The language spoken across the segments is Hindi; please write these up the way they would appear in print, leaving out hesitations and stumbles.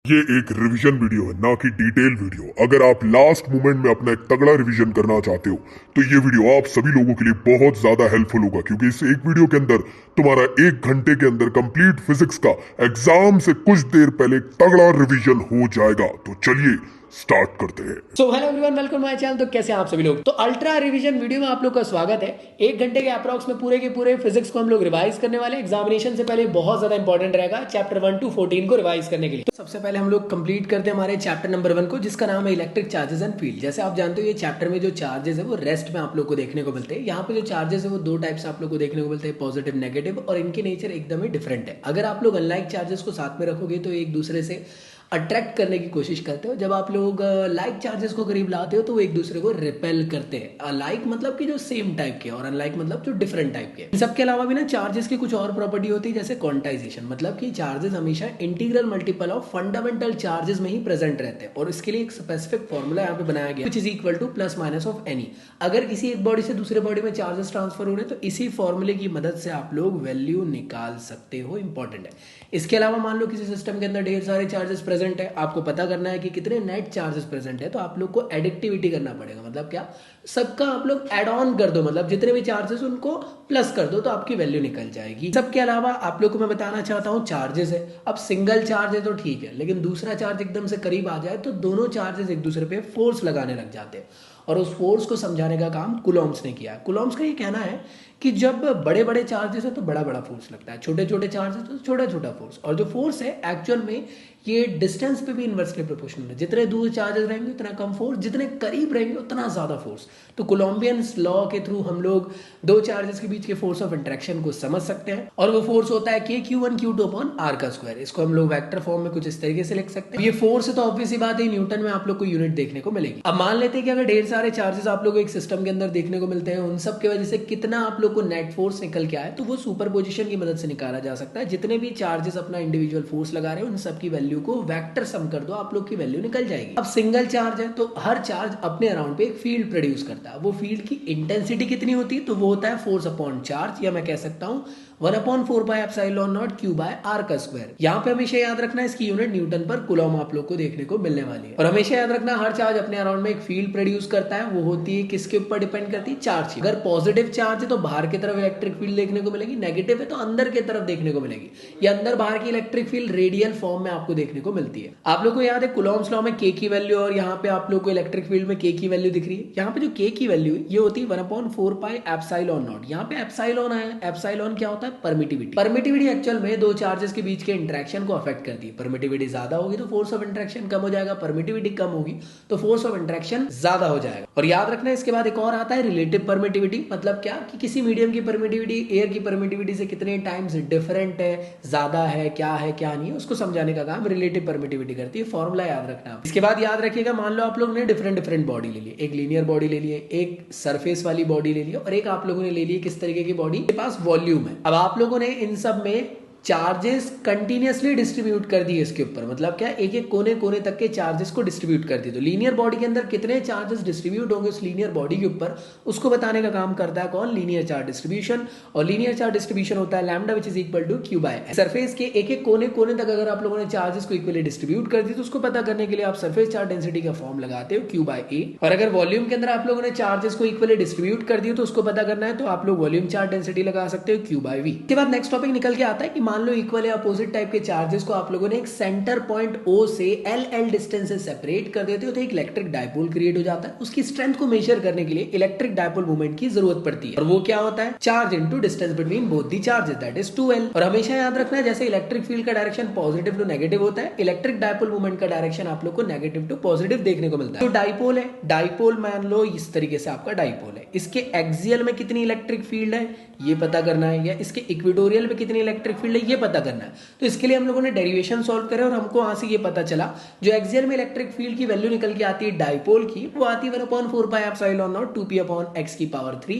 ये एक रिवीजन वीडियो है, ना कि डिटेल वीडियो। अगर आप लास्ट मोमेंट में अपना एक तगड़ा रिवीजन करना चाहते हो तो ये वीडियो आप सभी लोगों के लिए बहुत ज्यादा हेल्पफुल होगा, क्योंकि इस एक वीडियो के अंदर तुम्हारा 1 घंटे के अंदर कंप्लीट फिजिक्स का एग्जाम से कुछ देर पहले एक तगड़ा रिवीजन हो जाएगा। तो चलिए स्टार्ट करते हैं। So hello everyone, welcome my channel. तो कैसे हैं आप सभी लोग। तो अल्ट्रा रिवीजन वीडियो में आप लोग का स्वागत है। 1 घंटे के अप्रॉक्स में पूरे के पूरे फिजिक्स को हम लोग रिवाइज करने वाले हैं। एग्जामिनेशन से पहले बहुत ज्यादा इंपॉर्टेंट रहेगा चैप्टर 1 to 14 को रिवाइज करने के लिए। तो सबसे पहले हम लोग कंप्लीट करते हैं हमारे चैप्टर नंबर 1 को, जिसका नाम है इलेक्ट्रिक चार्जेस एंड फील्ड। जैसे आप जानते हो ये चैप्टर में जो चार्जेस है वो रेस्ट में आप लोग को देखने को मिलते हैं। यहाँ पे जो चार्जेस है वो दो टाइप से आप लोग को देखने को मिलते हैं, पॉजिटिव नेगेटिव, और इनके नेचर एकदम ही डिफरेंट है। अगर आप लोग अनलाइक चार्जेस को साथ में रखोगे तो एक दूसरे से अट्रैक्ट करने की कोशिश करते हो। जब आप लोग लाइक चार्जेस को करीब लाते हो तो वो एक दूसरे को रिपेल करते हैं। लाइक मतलब कि जो सेम टाइप के, और अनलाइक मतलब जो डिफरेंट टाइप के। इन सबके अलावा भी ना चार्जेस की कुछ और प्रॉपर्टी होती है, जैसे क्वांटाइजेशन, मतलब कि चार्जेस हमेशा integral multiple of fundamental charges में ही प्रेजेंट रहते हैं। और इसके लिए एक स्पेसिफिक फॉर्मूला यहाँ पे बनाया गया, विच is equal two plus minus of any. अगर किसी एक बॉडी से दूसरे बॉडी में चार्जेस ट्रांसफर हो रहे हैं तो इसी फॉर्मूले की मदद से आप लोग वैल्यू निकाल सकते हो। इंपॉर्टेंट है। इसके अलावा मान लो किसी सिस्टम के अंदर ढेर सारे चार्जेस प्रेजेंट है, आपको पता करना है कि कितने नेट चार्जेस प्रेजेंट है, तो आप लोग को एडिक्टिविटी करना पड़ेगा। मतलब क्या, सबका आप लोग एड ऑन कर दो, मतलब जितने भी चार्जेस उनको प्लस कर दो तो आपकी वैल्यू निकल जाएगी। सबके अलावा आप लोग को मैं बताना चाहता हूँ, चार्जेस है, अब सिंगल चार्ज है तो ठीक है, लेकिन दूसरा चार्ज एकदम से करीब आ जाए तो दोनों चार्जेस एक दूसरे पे फोर्स लगाने लग जाते हैं। और उस फोर्स को समझाने का काम कुलॉम्स ने किया है। कुलॉम्स का ये कहना है कि जब बड़े बड़े चार्जेस है तो बड़ा बड़ा फोर्स लगता है, छोटे छोटे चार्जेस तो छोटा छोटा फोर्स। और जो फोर्स है एक्चुअल में ये डिस्टेंस पे भी इन्वर्सली प्रोपोर्शनल है। जितने दूर चार्जेस रहेंगे उतना कम फोर्स, जितने करीब रहेंगे उतना ज्यादा फोर्स। तो कोलम्बियन लॉ के थ्रू हम लोग दो चार्जेस के बीच के फोर्स ऑफ इंटरेक्शन को समझ सकते हैं, और वो फोर्स होता है KQ1Q2 अपॉन R का स्क्वायर। इसको हम लोग वेक्टर फॉर्म में कुछ इस तरीके से लिख सकते हैं। ये फोर्स है तो ऑब्वियस सी बात है न्यूटन में आप लोग को यूनिट देखने को मिलेगी। अब मान लेते हैं कि अगर ढेर सारे चार्जेस आप लोग एक सिस्टम के अंदर देखने को मिलते हैं, उन सब की वजह से कितना आप लोग को नेट फोर्स निकल के आए, तो वो सुपरपोजिशन की मदद से निकाला जा सकता है। जितने भी चार्जेस अपना इंडिविजुअल फोर्स लगा रहे हैं उन सब की वैल्यू को वेक्टर सम कर दो, आप लोग की वैल्यू निकल जाएगी। अब सिंगल चार्ज है तो हर चार्ज अपने अराउंड पे एक फील्ड प्रोड्यूस करता है। वो फील्ड की इंटेंसिटी कितनी होती है, तो वो होता है फोर्स अपॉन चार्ज, या मैं कह सकता हूं 1/4πε0 Q/R का स्क्वायर। यहाँ पे हमेशा याद रखना इसकी यूनिट न्यूटन पर कूलॉम आप लोग को देखने को मिलने वाली है। और हमेशा याद रखना हर चार्ज अपने अराउंड में एक फील्ड प्रोड्यूस करता है। वो होती है किसके ऊपर डिपेंड करती है, चार्ज। अगर पॉजिटिव चार्ज है तो बाहर की तरफ इलेक्ट्रिक फील्ड देखने को मिलेगी, नेगेटिव है तो अंदर की तरफ देखने को मिलेगी। या अंदर बाहर की इलेक्ट्रिक फील्ड रेडियल फॉर्म में आपको देखने को मिलती है। आप लोग को याद है कूलॉम्स लॉ में K की वैल्यू, और यहाँ पे आप लोग को इलेक्ट्रिक फील्ड में K की वैल्यू दिख रही है। यहाँ पे जो K की वैल्यू है ये होती है 1/4πε0। यहाँ पे एप्सिलॉन आया, एप्सिलॉन क्या होता है, परमिटिविटी। परमिटिविटी एक्चुअल में दो चार्जेस के बीच के इंटरेक्शन को अफेक्ट करती है। परमिटिविटी ज्यादा होगी तो फोर्स ऑफ इंटरेक्शन कम हो जाएगा, परमिटिविटी कम होगी तो फोर्स ऑफ इंटरेक्शन ज्यादा हो जाएगा। और याद रखना इसके बाद एक और आता है रिलेटिव परमिटिविटी। मतलब क्या कि किसी मीडियम की परमिटिविटी एयर की परमिटिविटी से कितने टाइम्स डिफरेंट है, ज्यादा है, क्या है क्या नहीं है, उसको समझाने का काम रिलेटिव परमिटिविटी करती है। फॉर्मूला याद रखना। इसके बाद याद रखिएगा, मान लो आप लोग ने डिफरेंट बॉडी ले ली, एक लीनियर बॉडी ले ली, एक सरफेस वाली बॉडी ले ली, और एक आप लोगों ने ले ली किस तरीके की बॉडी के पास वॉल्यूम है। अब आप लोगों ने इन सब में चार्जेस कंटिन्यूअसली डिस्ट्रीब्यूट कर दिए इसके ऊपर। मतलब क्या, एक एक कोने कोने तक के चार्जेस को डिस्ट्रीब्यूट कर दिए। तो लीनियर बॉडी के अंदर कितने चार्जेस डिस्ट्रीब्यूट होंगे उस लीनियर बॉडी के ऊपर, उसको बताने का काम करता है कौन, लीनियर चार्ज डिस्ट्रीब्यूशन। और लीनियर चार्ज डिस्ट्रीब्यूशन होता है lambda which is equal to Q/S। Surface के एक एक कोने कोने तक अगर आप लोगों ने चार्जेस को इक्वली डिस्ट्रीब्यूट कर दी तो उसको पता करने के लिए आप सरफेस चार्ज डेंसिटी का फॉर्म लगाते हो Q/A। और अगर वॉल्यूम के अंदर आप लोगों ने चार्जेस को इक्वली डिस्ट्रीब्यूट कर दिया तो उसको पता करना है तो आप लोग वॉल्यूम चार्ज डेंसिटी लगा सकते हो Q/V। के बाद नेक्स्ट टॉपिक निकल के आता है कि मान लो इक्वल अपोजिट टाइप के चार्जेस को आप लोगों ने एक सेंटर पॉइंट O से LL डिस्टेंस से सेपरेट कर देते हो तो एक इलेक्ट्रिक डायपोल क्रिएट हो जाता है। उसकी स्ट्रेंथ को मेजर करने के लिए इलेक्ट्रिक डायपोल मोमेंट की जरूरत पड़ती है, और वो क्या होता है, charge into distance between both the charges, that is 2L। और हमेशा याद रखना है जैसे इलेक्ट्रिक फील्ड का डायरेक्शन पॉजिटिव टू नेगेटिव होता है, इलेक्ट्रिक डायपोल मोमेंट का डायरेक्शन आप लोग को नेगेटिव टू पॉजिटिव देखने को मिलता है। तो डायपोल है, डायपोल मान लो इस तरीके से आपका डायपोल है, इसके एक्सियल में कितनी इलेक्ट्रिक फील्ड है ये पता करना है, या इसके इक्वेटोरियल में कितनी इलेक्ट्रिक फील्ड है ये पता करना है। तो इसके लिए हम लोगों ने डेरिवेशन सॉल्व करे और हमको वहां से ये पता चला जो एक्सियल में इलेक्ट्रिक फील्ड की वैल्यू निकल के आती है डायपोल की, वो आती है 1/4πε0 2p/x3।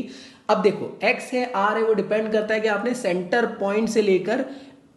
अब देखो x है, r है, वो डिपेंड करता है कि आपने सेंटर पॉइंट से लेकर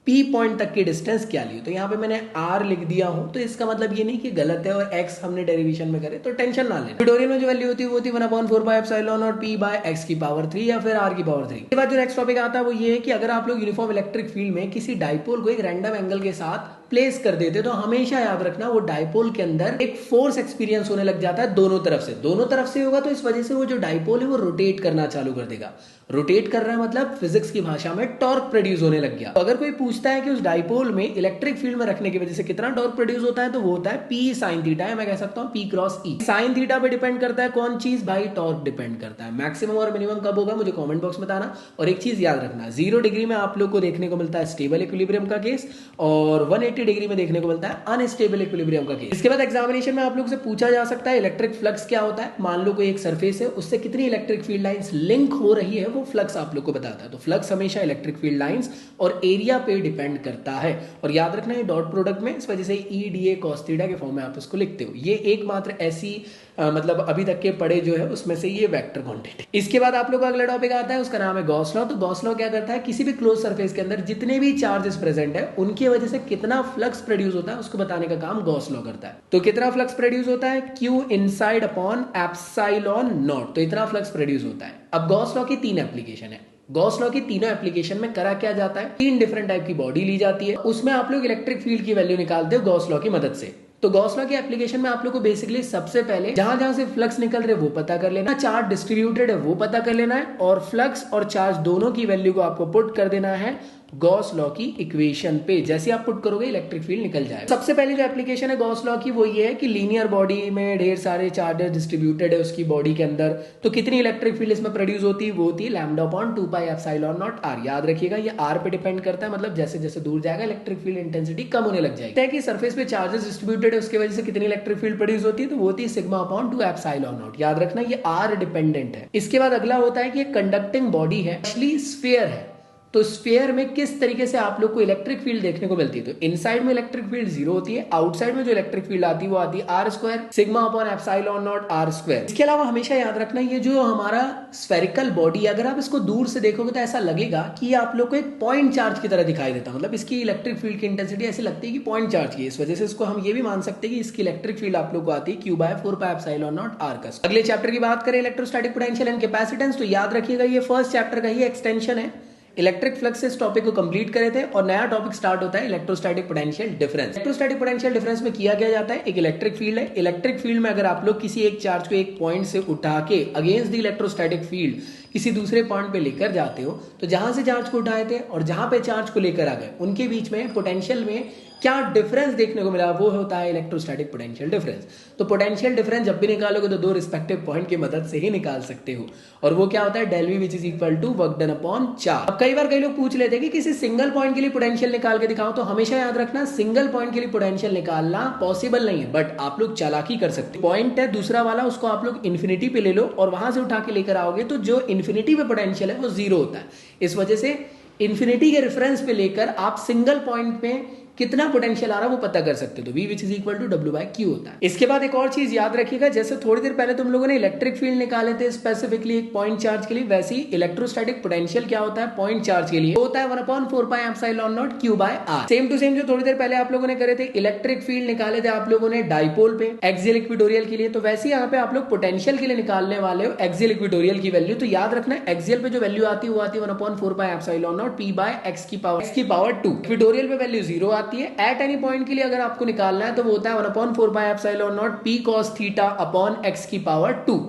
P पॉइंट तक की डिस्टेंस क्या ली। तो यहाँ पे मैंने R लिख दिया हूं, तो इसका मतलब ये नहीं कि गलत है और X हमने डेरिवेशन में करे, तो टेंशन ना लेना। ट्यूटोरियल में जो वैल्यू होती है वो होती है 1/4πε0 P/x3 या फिर R3। इसके बाद जो नेक्स्ट टॉपिक आता है वो ये है कि अगर आप लोग यूनिफॉर्म इलेक्ट्रिक फील्ड में किसी डायपोल को एक रैंडम एंगल के साथ प्लेस कर देते तो हमेशा याद रखना वो डाइपोल के अंदर एक फोर्स एक्सपीरियंस होने लग जाता है दोनों तरफ से होगा, तो इस वजह से वो जो डाइपोल है वो रोटेट करना चालू कर देगा। रोटेट कर रहा है मतलब फिजिक्स की भाषा में टॉर्क प्रोड्यूस होने लग गया। तो अगर कोई पूछता है कि उस डाइपोल में इलेक्ट्रिक फील्ड में रखने की वजह से कितना टॉर्क प्रोड्यूस होता है, तो वो होता है पी साइन थीटा है, मैं कह सकता हूं पी क्रॉस ई। साइन थीटा पे डिपेंड करता है कौन चीज भाई, टॉर्क डिपेंड करता है। मैक्सिमम और मिनिमम कब होगा मुझे कमेंट बॉक्स में बताना। और एक चीज याद रखना, 0 डिग्री में आप लोग को देखने को मिलता है स्टेबल इक्विलिब्रियम का केस, और 180 डिग्री में देखने को मिलता है अनस्टेबल इक्विलिब्रियम का केस। इसके बाद एग्जामिनेशन में आप लोग से पूछा जा सकता है इलेक्ट्रिक फ्लक्स क्या होता है। मान लो कोई एक सरफेस है, उससे कितनी इलेक्ट्रिक फील्ड लाइंस लिंक हो रही है, वो फ्लक्स आप लोग को बताता है। तो फ्लक्स हमेशा इलेक्ट्रिक फील्ड लाइंस और एरिया पे डिपेंड करता है। और याद रखना है डॉट प्रोडक्ट में, इस वजह से E D A cos theta के फॉर्म में आप इसको लिखते हो। ये एकमात्र ऐसी मतलब अभी तक के पढ़े जो है उसमें से ये वेक्टर क्वांटिटी। इसके बाद आप लोग का अगला टॉपिक आता है, उसका नाम है गॉस लॉ। तो गॉस लॉ क्या करता है, किसी भी क्लोज सरफेस के अंदर जितने भी चार्जेस प्रेजेंट है उनकी वजह से कितना फ्लक्स प्रोड्यूस होता है उसको बताने का काम गॉस लॉ करता है। तो कितना फ्लक्स प्रोड्यूस होता है, Q inside upon epsilon not, तो इतना फ्लक्स प्रोड्यूस होता है। अब गॉस लॉ की 3 एप्लीकेशन है। गॉस लॉ की तीनों एप्लीकेशन में करा क्या जाता है, 3 डिफरेंट टाइप की बॉडी ली जाती है, उसमें आप लोग इलेक्ट्रिक फील्ड की वैल्यू निकालते हो गॉस लॉ की मदद से। तो गॉस लॉ की एप्लीकेशन में आप लोग को बेसिकली सबसे पहले जहां जहां से फ्लक्स निकल रहे वो पता कर लेना, चार्ज डिस्ट्रीब्यूटेड है वो पता कर लेना है, और फ्लक्स और चार्ज दोनों की वैल्यू को आपको पुट कर देना है गॉस लॉ की इक्वेशन पे। जैसे आप पुट करोगे इलेक्ट्रिक फील्ड निकल जाएगा। सबसे पहले जो एप्लीकेशन है गॉस लॉ की वो ये है कि लीनियर बॉडी में ढेर सारे चार्जेस डिस्ट्रीब्यूटेड है उसकी बॉडी के अंदर, तो कितनी इलेक्ट्रिक फील्ड इसमें प्रोड्यूस होती है, वो होती है lambda upon 2 pi epsilon naught R. याद रखिएगा ये आर पे डिपेंड करता है, मतलब जैसे जैसे दूर जाएगा इलेक्ट्रिक फील्ड इंटेंसिटी कम होने लग जाएगी। कि सरफेस पे चार्जेस डिस्ट्रीब्यूटेड है उसकी वजह से कितनी इलेक्ट्रिक फील्ड प्रोड्यूस होती है, तो वो होती है सिग्मा अपॉन 2 एप्सिलॉन नॉट। याद रखना ये आर डिपेंडेंट है। इसके बाद अगला होता है कि एक कंडक्टिंग बॉडी है, एक्चुअली स्फीयर है, तो स्फीयर में किस तरीके से आप लोग को इलेक्ट्रिक फील्ड देखने को मिलती है। तो इनसाइड में इलेक्ट्रिक फील्ड 0 होती है, आउटसाइड में जो इलेक्ट्रिक फील्ड आती है वो आती है R square sigma upon epsilon naught R square. इसके अलावा हमेशा याद रखना ये जो हमारा स्फेरिकल बॉडी, अगर आप इसको दूर से देखोगे तो ऐसा लगेगा कि आप लोग को एक पॉइंट चार्ज की तरह दिखाई देता, मतलब इसकी इलेक्ट्रिक फील्ड की इंटेंसिटी ऐसी लगती है कि पॉइंट चार्ज की। इस वजह से इसको हम ये भी मान सकते हैं कि इसकी इलेक्ट्रिक फील्ड आप लोग को आती है Q by 4 pi epsilon naught R का। अगले चैप्टर की बात करें इलेक्ट्रोस्टैटिक पोटेंशियल एंड कैपेसिटेंस, तो याद रखिएगा ये फर्स्ट चैप्टर का ही एक्सटेंशन है। इलेक्ट्रिक फ्लक्स से इस टॉपिक को कंप्लीट करे थे और नया टॉपिक स्टार्ट होता है electrostatic potential difference. Electrostatic potential difference में किया क्या जाता है, एक इलेक्ट्रिक फील्ड है, इलेक्ट्रिक फील्ड में अगर आप लोग किसी एक चार्ज को एक पॉइंट से उठा के अगेंस्ट द इलेक्ट्रोस्टैटिक फील्ड किसी दूसरे पॉइंट पे लेकर जाते हो, तो जहां से चार्ज को उठाए थे और जहां पे चार्ज को लेकर आ गए उनके बीच में पोटेंशियल में क्या डिफरेंस देखने को मिला, वो होता है इलेक्ट्रोस्टैटिक पोटेंशियल डिफरेंस। तो पोटेंशियल डिफरेंस जब भी निकालोगे तो 2 रिस्पेक्टिव पॉइंट की मदद से ही निकाल सकते हो, और वो क्या होता है del V which is equal to work done upon charge. अब कई बार कई लोग पूछ लेते हैं कि किसी सिंगल पॉइंट के लिए पोटेंशियल निकाल के दिखाओ, तो हमेशा याद रखना सिंगल पॉइंट के लिए पोटेंशियल निकालना पॉसिबल नहीं है, बट आप लोग चालाकी कर सकते हो। पॉइंट है दूसरा वाला, उसको आप लोग इन्फिनिटी पे ले लो और वहां से उठा के लेकर आओगे तो जो इन्फिनिटी पे पोटेंशियल है वो 0 होता है। इस वजह से इन्फिनिटी के रेफरेंस पे लेकर आप सिंगल पॉइंट में कितना पोटेंशियल आ रहा है वो पता कर सकते हो, तो V which is equal to W by Q होता है। इसके बाद एक और चीज याद रखिएगा, जैसे थोड़ी देर पहले तुम लोगों ने इलेक्ट्रिक फील्ड निकाले थे स्पेसिफिकली एक पॉइंट चार्ज के लिए, वैसे ही इलेक्ट्रोस्टैटिक पोटेंशियल क्या होता है पॉइंट चार्ज के लिए, होता है 1/4 pi epsilon naught Q by R। Same to same जो थोड़ी देर पहले आप लोगों ने करे थे इलेक्ट्रिक फील्ड निकाले थे आप लोगों ने डाइपोल पे एक्सियल इक्वेटोरियल के लिए, तो वैसे यहाँ पे आप लोग पोटेंशियल के लिए निकालने वाले हो एक्सियल इक्वेटोरियल की वैल्यू। तो याद रखना एक्सियल पे जो वैल्यू आती है वो आती है 1/4 pi epsilon naught P by x की पावर 2। इक्वेटोरियल पे वैल्यू 0 आती है। एट एनी पॉइंट के लिए अगर आपको निकालना है तो वो होता है 1/4 pi epsilon naught P cos theta upon x की पावर 2।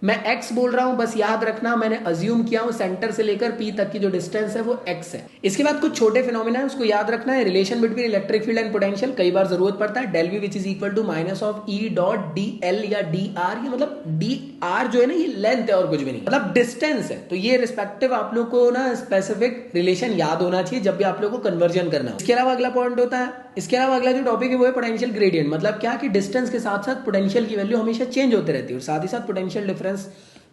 मैं x बोल रहा हूं, बस याद रखना मैंने अज्यूम किया हूं सेंटर से लेकर P तक की जो डिस्टेंस है वो x है। इसके बाद कुछ छोटे फिनोमिना है उसको याद रखना है, relation between electric field and potential कई बार जरूरत पड़ता है। Del V which is equal to minus of E dot dl या dr, ये मतलब dr जो है ना ये लेंथ है और कुछ भी नहीं, मतलब डिस्टेंस है। तो ये रिस्पेक्टिव आप लोग को ना स्पेसिफिक रिलेशन याद होना चाहिए जब भी आप लोग को कन्वर्जन करना हो। इसके अलावा अगला पॉइंट होता है, इसके अलावा अगला जो टॉपिक है वो है पोटेंशियल ग्रेडियंट, मतलब क्या कि डिस्टेंस के साथ साथ पोटेंशियल की वैल्यू हमेशा चेंज होती रहती है, और साथ ही साथ पोटेंशियल डिफरेंस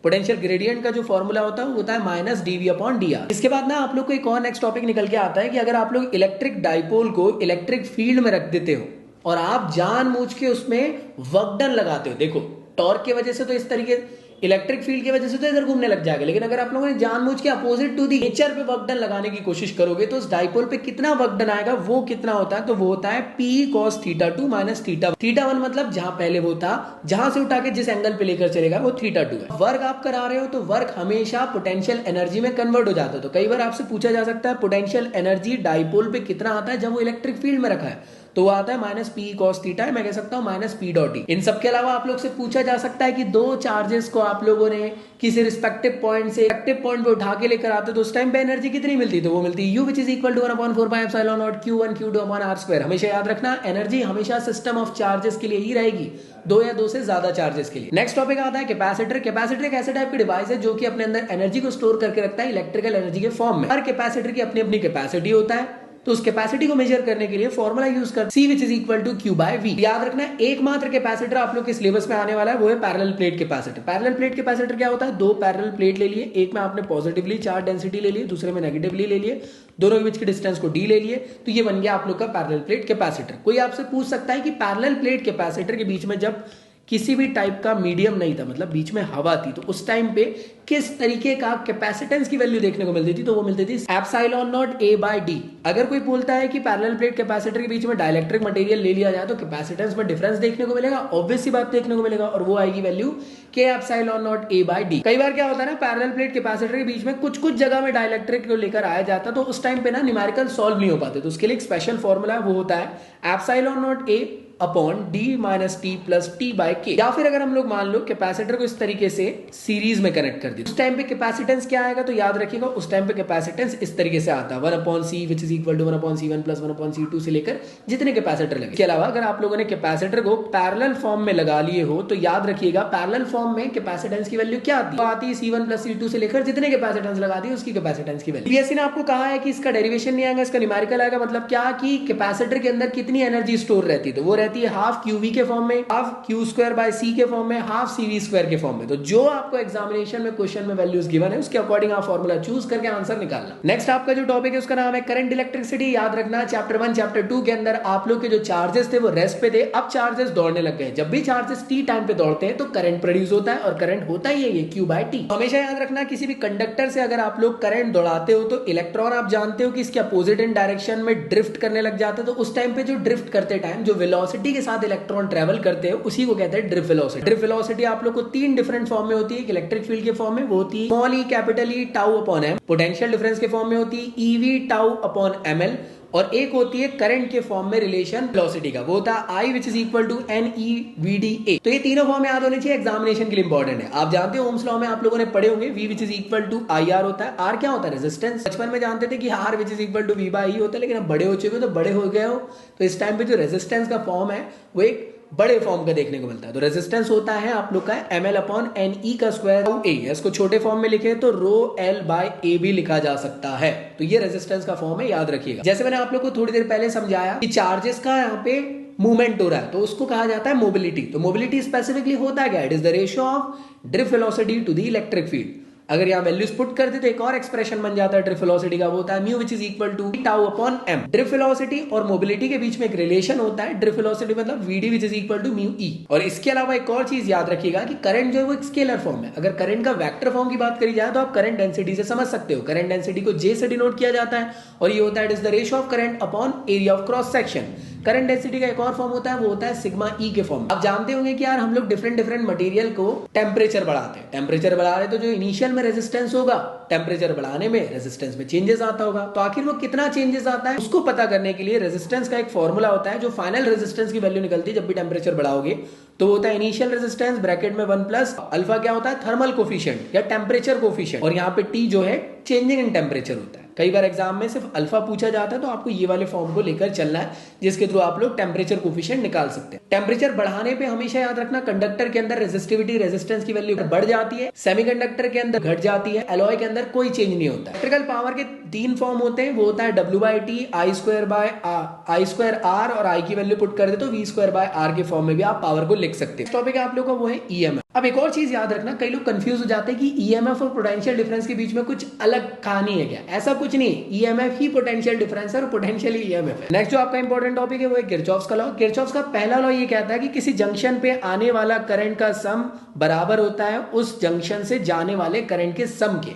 पोटेंशियल ग्रेडियंट का जो फॉर्मूला होता है वो होता है माइनस dv अपॉन dr। इसके बाद ना आप लोग को एक और नेक्स्ट टॉपिक निकल के आता है कि अगर आप लोग इलेक्ट्रिक डाइपोल को इलेक्ट्रिक फील्ड में रख देते हो और आप जानबूझ के उसमें वर्क डन लगाते हो, देखो टॉर्क की वजह से तो इस तरीके इलेक्ट्रिक फील्ड की वजह से तो इधर घूमने लग जाएगा, लेकिन अगर आप लोगों ने जानबूझ के अपोजिट टू दी नेचर पे वर्क डन लगाने की कोशिश करोगे तो उस डाइपोल पे कितना वर्क डन आएगा, वो कितना होता है, तो वो होता है P cos theta 2 minus theta 1, मतलब जहां पहले वो था जहां से उठा के जिस एंगल पे लेकर चलेगा वो थीटा 2 है। वर्क आप करा रहे हो तो वर्क हमेशा पोटेंशियल एनर्जी में कन्वर्ट हो जाता है। तो कई बार आपसे पूछा जा सकता है पोटेंशियल एनर्जी डाइपोल पे कितना आता है जब वो इलेक्ट्रिक फील्ड में रखा है, तो वो आता है माइनस पी कॉस थीटा, मैं कह सकता हूँ माइनस पी डॉट ई। इन सब के अलावा आप लोग से पूछा जा सकता है कि दो चार्जेस को आप लोगों ने किसी रिस्पेक्टिव पॉइंट से रिस्पेक्टिव पॉइंट पे उठा के लेकर आते तो उस टाइम पे एनर्जी कितनी मिलती, तो वो मिलती है U which is equal to 1/4 Q1 Q2 upon R square। हमेशा याद रखना एनर्जी हमेशा सिस्टम ऑफ चार्जेस के लिए ही रहेगी, दो या दो से ज्यादा चार्जेस के लिए। नेक्स्ट टॉपिक आता है कैपेसिटर। कैपेसिटर एक ऐसा टाइप की डिवाइस है जो कि अपने अंदर एनर्जी को स्टोर करके रखता है इलेक्ट्रिकल एनर्जी के फॉर्म में। हर कैपेसिटर की अपनी अपनी कैपेसिटी होता है, तो उस कैपेसिटी को मेजर करने के लिए फॉर्मूला यूज कर C which is equal to Q by V। याद रखना एकमात्र कैपेसिटर आप लोग के सिलेबस में आने वाला है वो है parallel plate capacitor. Parallel plate capacitor क्या होता है, दो पैरेलल प्लेट ले लिए, एक में आपने पॉजिटिवली चार्ज डेंसिटी ले ली, दूसरे में नेगेटिवली ले लिए, दोनों के बीच के डिस्टेंस को d ले लिए, तो ये बन गया आप लोग का पैरेलल प्लेट कैपेसिटर। कोई आपसे पूछ सकता है कि पैरेलल प्लेट कैपेसिटर के बीच में जब किसी भी टाइप का मीडियम नहीं था, मतलब बीच में हवा थी, तो उस टाइम पे किस तरीके का कैपेसिटेंस की वैल्यू देखने को मिलती थी, तो वो मिलती थी epsilon naught A by D। अगर कोई बोलता है कि पैरेलल प्लेट कैपेसिटर के बीच में डाइलेक्ट्रिक मटेरियल ले लिया जाए तो कैपेसिटेंस में डिफरेंस देखने को मिलेगा, ऑब्वियस सी बात देखने को मिलेगा, और वो आएगी value K epsilon naught A by D। कई बार क्या होता है ना, पैरेलल प्लेट कैपेसिटर के बीच में कुछ कुछ जगह में डाइलेक्ट्रिक को लेकर आया जाता तो उस टाइम पे ना न्यूमेरिकल सॉल्व नहीं हो पाते, तो उसके लिए एक स्पेशल फॉर्मूला है, वो होता है epsilon naught A upon D minus T plus T by K. या फिर अगर हम लोग मान लो कैपेसिटर को इस तरीके से सीरीज में कनेक्ट कर दी, उस टाइम पे कैपेसिटेंस क्या आएगा, तो याद रखिएगा उस टाइम पे कैपेसिटेंस इस तरीके से आता है 1/C which is equal to 1/C1 plus 1/C2 से लेकर जितने कैपेसिटर लगे। इसके अलावा अगर आप लोगों ने कैपेसिटर को पैरेलल फॉर्म में लगा लिए हो तो याद रखिएगा पैरेलल फॉर्म में कैपेसिटेंस की वैल्यू क्या आती है, C1 plus C2 से लेकर जितने कैपेसिटेंस लगा दी उसकी कैपेसिटेंस की वैल्यू। बीएससी ने आपको कहा है कि इसका डेरिवेशन नहीं आएगा, इसका न्यूमेरिकल आएगा। मतलब क्या कि कैपेसिटर के अंदर कितनी एनर्जी स्टोर रहती है, तो वो रहती है हाफ QV के फॉर्म में, half Q square by C के फॉर्म में, हाफ CV स्क्वायर के फॉर्म में। तो जो आपको एग्जामिनेशन में क्वेश्चन में वैल्यूज गिवन है उसके अकॉर्डिंग आप फॉर्मूला चूज करके आंसर निकालना। नेक्स्ट आपका जो टॉपिक है उसका नाम है करंट इलेक्ट्रिसिटी। याद रखना चैप्टर 1 चैप्टर 2 के अंदर आप लोग के जो चार्जेस थे वो रेस्ट पे थे, अब चार्जेस दौड़ने लग गए। जब भी चार्जेस T टाइम पे दौड़ते हैं तो करंट प्रोड्यूस होता है, और करंट होता ही है ये Q by T। हमेशा याद रखना किसी भी कंडक्टर से अगर आप लोग करंट दौड़ाते हो तो इलेक्ट्रॉन आप जानते हो कि इसके अपोजिट इन डायरेक्शन में ड्रिफ्ट करने लग जाते हैं, तो उस टाइम पे जो ड्रिफ्ट करते टाइम जो वेलोसिटी के साथ इलेक्ट्रॉन ट्रेवल करते हैं उसी को कहते हैं ड्रिफ्ट वेलोसिटी। ड्रिफ्ट वेलोसिटी आप लोग को तीन डिफरेंट फॉर्म में होती है। इलेक्ट्रिक फील्ड के फॉर्म में वो होती है small E capital E tau upon M, potential difference के फॉर्म में होती है ईवी टाउ अपॉन एमएल, और एक होती है करंट के फॉर्म में रिलेशन वेलोसिटी का, वो होता है I which is equal to NEVDA। तो ये तीनों फॉर्म याद होने चाहिए, एग्जामिनेशन के लिए इंपॉर्टेंट है। आप जानते हो ओम्स लॉ में आप लोगों ने पढ़े होंगे V which is equal to IR होता है। R क्या होता है, रेजिस्टेंस। बचपन में जानते थे कि R which is equal to V by E होता है, लेकिन अब बड़े हो चुके हो तो बड़े हो गए हो, तो इस टाइम पे जो रेजिस्टेंस का फॉर्म है वो एक बड़े फॉर्म का देखने को मिलता है। तो रेजिस्टेंस होता है आप लोग का ml अपॉन NE का स्क्वायर A। इसको छोटे फॉर्म में लिखे तो रो L बाय A भी लिखा जा सकता है। तो ये रेजिस्टेंस का फॉर्म है, याद रखिएगा। जैसे मैंने आप लोग को थोड़ी देर पहले समझाया कि चार्जेस का यहाँ पे मूवमेंट हो रहा है तो उसको कहा जाता है मोबिलिटी। तो मोबिलिटी स्पेसिफिकली होता है क्या, it is the ratio of drift velocity to the electric field. अगर यहाँ वैल्यूज पुट कर दे तो एक और एक्सप्रेशन बन जाता है ड्रिफ्ट वेलोसिटी का, वो होता है mu which is equal to tau upon m. Drift velocity और मोबिलिटी के बीच में एक रिलेशन होता है, ड्रिफ्ट वेलोसिटी मतलब VD which is equal to mu e. और इसके अलावा एक और चीज याद रखिएगा कि करंट जो है वो एक स्केलर फॉर्म है। अगर करंट का वेक्टर फॉर्म की बात करी जाए तो आप करंट डेंसिटी से समझ सकते हो। करंट डेंसिटी को J से डिनोट किया जाता है और ये होता है it is the ratio of current upon area of cross section. Current density का एक और फॉर्म होता है, वो होता है सिग्मा ई के फॉर्म। आप जानते होंगे कि यार हम लोग डिफरेंट मटेरियल को टेम्परेचर बढ़ाते हैं। टेम्परेचर बढ़ा रहे तो जो इनिशियल में रेजिस्टेंस होगा, टेम्परेचर बढ़ाने में रेजिस्टेंस में चेंजेस आता होगा। तो आखिर वो कितना चेंजेस आता है उसको पता करने के लिए रेजिस्टेंस का एक फॉर्मूला होता है, जो फाइनल रेजिस्टेंस की वैल्यू निकलती है जब भी टेम्परेचर बढ़ाओगे, तो होता है इनिशियल रेजिस्टेंस ब्रैकेट में 1 प्लस अल्फा क्या होता है, थर्मल कोफिशिएंट या टेम्परेचर कोफिशिएंट, और यहाँ पे टी जो है चेंजिंग इन टेम्परेचर होता है। कई बार एग्जाम में सिर्फ अल्फा पूछा जाता है, तो आपको ये वाले फॉर्म को लेकर चलना है जिसके थ्रू आप लोग टेम्परेचर कोफिशिएंट निकाल सकते हैं। टेम्परेचर बढ़ाने पे हमेशा याद रखना कंडक्टर के अंदर रेजिस्टिविटी रेजिस्टेंस की वैल्यू बढ़ जाती है, सेमीकंडक्टर के अंदर घट जाती है, एलॉय के अंदर कोई चेंज नहीं होता। इलेक्ट्रिकल पावर के तीन फॉर्म होते हैं, वो होता है W/T, I स्क्वायर R, और I की वैल्यू पुट कर दे तो V स्क्वायर बाय R के फॉर्म में भी आप पावर को लिख सकते हैं। टॉपिक आप लोग का वो है EMF। अब एक और चीज याद रखना, कई लोग कंफ्यूज हो जाते हैं कि EMF और पोटेंशियल डिफरेंस के बीच में कुछ अलग कहानी है क्या, ऐसा कुछ नहीं। EMF ही पोटेंशियल डिफरेंस है और पोटेंशियल ही EMF है। नेक्स्ट जो आपका इंपॉर्टेंट टॉपिक है वो है किरचॉफ्स का लॉ। किरचॉफ्स का पहला लॉ ये कहता है कि किसी जंक्शन पे आने वाला करंट का सम बराबर होता है उस जंक्शन से जाने वाले करंट के सम के,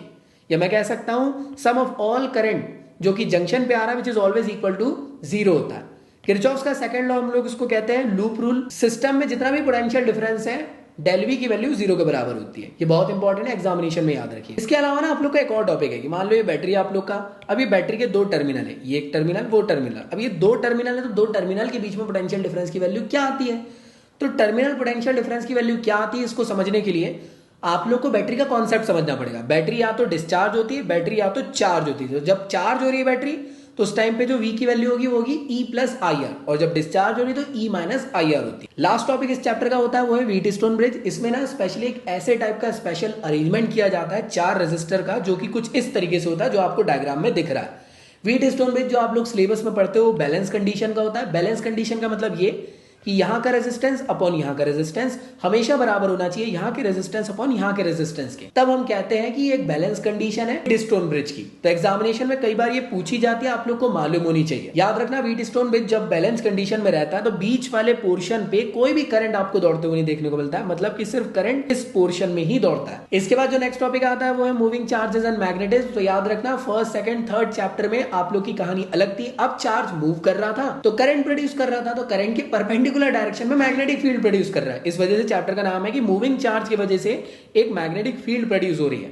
या मैं कह सकता हूं सम ऑफ ऑल करंट जो कि जंक्शन पे आ रहा है which is always equal to 0 होता है। किरचॉफ्स का सेकंड लॉ हम लोग इसको कहते हैं लूप रूल। सिस्टम में जितना भी पोटेंशियल डिफरेंस है डेल वी की वैल्यू 0 के बराबर होती है। ये बहुत इंपॉर्टेंट है, एग्जामिनेशन में याद रखिए। इसके अलावा ना आप लोग का एक और टॉपिक है कि मान लो ये बैटरी आप लोग का, अभी बैटरी के दो टर्मिनल है, ये एक टर्मिनल वो टर्मिनल। अब ये दो टर्मिनल है तो दो टर्मिनल के बीच में पोटेंशियल डिफरेंस की वैल्यू क्या आती है? तो टर्मिनल पोटेंशियल डिफरेंस की वैल्यू क्या आती है, इसको समझने के लिए आप लोग को बैटरी का कॉन्सेप्ट समझना पड़ेगा। बैटरी या तो डिस्चार्ज होती है, बैटरी या तो चार्ज होती है। तो जब चार्ज हो रही है बैटरी तो उस टाइम पे जो V की वैल्यू होगी वो होगी E प्लस आई आर, और जब डिस्चार्ज हो रही है तो E माइनस आई आर होती है। लास्ट टॉपिक इस चैप्टर का होता है वो है व्हीट स्टोन ब्रिज। इसमें ना स्पेशली एक ऐसे टाइप का स्पेशल अरेंजमेंट किया जाता है 4 रेजिस्टर का, जो कि कुछ इस तरीके से होता है जो आपको डायग्राम में दिख रहा है। व्हीट स्टोन ब्रिज जो आप लोग सिलेबस में पढ़ते हो वो बैलेंस कंडीशन का होता है। बैलेंस कंडीशन का मतलब ये कि यहाँ का रेजिस्टेंस अपॉन यहाँ का रेजिस्टेंस हमेशा बराबर होना चाहिए, यहाँ के रेजिस्टेंस अपॉन यहाँ के रेजिस्टेंस के। तब हम कहते हैं कि ये एक बैलेंस कंडीशन है व्हीट स्टोन ब्रिज की। तो एग्जामिनेशन में कई बार ये पूछी जाती है, आप लोग को मालूम होनी चाहिए। याद रखना व्हीट स्टोन ब्रिज जब बैलेंस कंडीशन में रहता है तो बीच वाले पोर्शन पे कोई भी करंट आपको दौड़ते हुए नहीं देखने को मिलता है, मतलब कि सिर्फ करंट इस पोर्शन में ही दौड़ता है। इसके बाद जो नेक्स्ट टॉपिक आता है वो है मूविंग चार्जेस एंड मैग्नेटिज्म। तो याद रखना फर्स्ट सेकंड थर्ड चैप्टर में आप लोग की कहानी अलग थी। अब चार्ज मूव कर रहा था तो करंट प्रोड्यूस कर रहा था, तो करंट के परपेंडिकुलर डायरेक्शन में मैग्नेटिक फील्ड प्रोड्यूस कर रहा है। इस वजह से चैप्टर का नाम है कि मूविंग चार्ज की वजह से एक मैग्नेटिक फील्ड प्रोड्यूस हो रही है।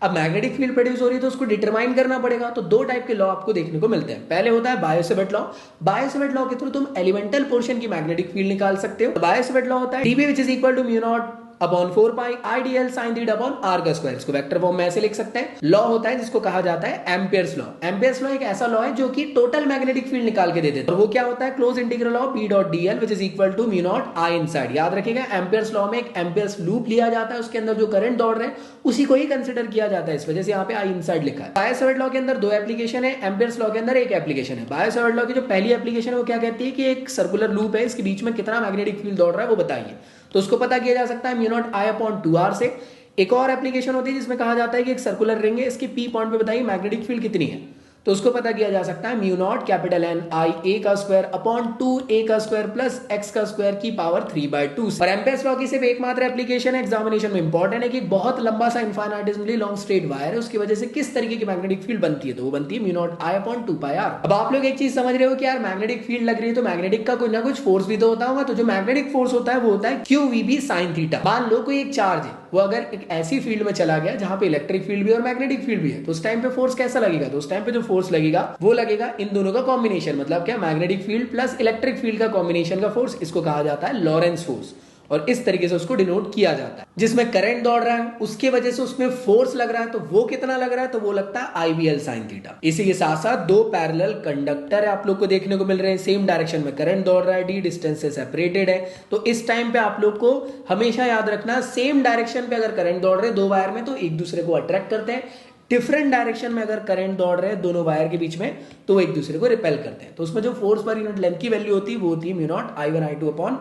अब मैग्नेटिक फील्ड प्रोड्यूस हो रही है तो उसको डिटरमाइन करना पड़ेगा। तो दो टाइप के लॉ आपको देखने को मिलते हैं। पहले होता है बायो-सेवर्ट लॉ। बायो-सेवर्ट लॉ के थ्रू तुम एलिमेंटल पोर्शन की मैग्नेटिक फील्ड निकाल सकते हो। बायो-सेवर्ट लॉ होता है dB which is equal to mu naught upon 4 pi IDL sin theta upon r का स्क्वायर। इसको वेक्टर फॉर्म में ऐसे लिख सकते हैं। लॉ होता है जिसको कहा जाता है एम्पियर्स लॉ। एम्पियर्स लॉ एक ऐसा लॉ है जो कि टोटल मैग्नेटिक फील्ड निकाल के दे देता है। और वो क्या होता है? Close integral of P dot dl which is equal to mu naught I inside. याद रखिएगा एम्पियर्स लॉ में एक एम्पियर्स लूप लिया जाता है, उसके अंदर जो करंट दौड़ रहे हैं उसी को ही कंसिडर किया जाता है, इस वजह से यहाँ पे I इनसाइड लिखा है। बायो-सेवर्ट लॉ के अंदर दो एप्लीकेशन है, एम्पियर्स लॉ के अंदर एक एप्लीकेशन है। बायो-सेवर्ट लॉ की जो पहली एप्लीकेशन है वो क्या कहती है कि एक सर्कुलर लूप है, इसके बीच में कितना मैग्नेटिक फील्ड दौड़ रहा है वो बताइए। तो उसको पता किया जा सकता है mu not I upon 2r से। एक और एप्लीकेशन होती है जिसमें कहा जाता है कि एक सर्कुलर रिंग है, इसके P पॉइंट पे बताइए मैग्नेटिक फील्ड कितनी है। तो उसको पता किया जा सकता है mu naught capital N I a का स्क्वायर अपॉन 2a का स्क्वायर प्लस x का स्क्वायर की पावर 3/2। और एम्पियर्स लॉ की सिर्फ एकमात्र एप्लीकेशन है, एग्जामिनेशन में इंपॉर्टेंट है कि बहुत लंबा सा इनफाइनाइटेसिमली लॉन्ग स्ट्रेट वायर है, उसकी वजह से किस तरीके की मैग्नेटिक फील्ड बनती है, तो वो बनती है mu naught I upon 2πr। अब आप लोग एक चीज समझ रहे हो कि यार मैग्नेटिक फील्ड लग रही है तो मैग्नेटिक का कोई ना कुछ फोर्स भी तो होता होगा। तो जो मैग्नेटिक फोर्स होता है वो होता है QVB sin थीटा। मान लो कोई एक चार्ज है, वो अगर एक ऐसी फील्ड में चला गया जहां पे इलेक्ट्रिक फील्ड भी और मैग्नेटिक फील्ड भी है, तो उस टाइम पे फोर्स कैसा लगेगा? तो उस टाइम पे जो फोर्स लगेगा वो लगेगा इन दोनों का कॉम्बिनेशन, मतलब क्या magnetic field plus electric field का कॉम्बिनेशन का फोर्स। इसको कहा जाता है लॉरेंस फोर्स, और इस तरीके से उसको डिनोट किया जाता है। जिसमें करंट दौड़ रहा है उसके वजह से उसमें फोर्स लग रहा है, तो वो कितना लग रहा है? तो वो लगता है IBL sin थीटा। इसी के साथ साथ दो पैरेलल कंडक्टर आप लोग को देखने को मिल रहे हैं, सेम डायरेक्शन में करंट दौड़ रहा है, d डिस्टेंस से सेपरेटेड है। तो इस टाइम पे आप लोग को हमेशा याद रखना सेम डायरेक्शन पे अगर करंट दौड़ रहे हैं दो वायर में तो एक दूसरे को अट्रैक्ट करते हैं, डिफरेंट डायरेक्शन में अगर करंट दौड़ रहे हैं दोनों वायर के बीच में तो वो एक दूसरे को रिपेल करते हैं। तो उसमें जो फोर्स पर यूनिट लेंथ की वैल्यू होती है वो होती है mu naught I1 I2 upon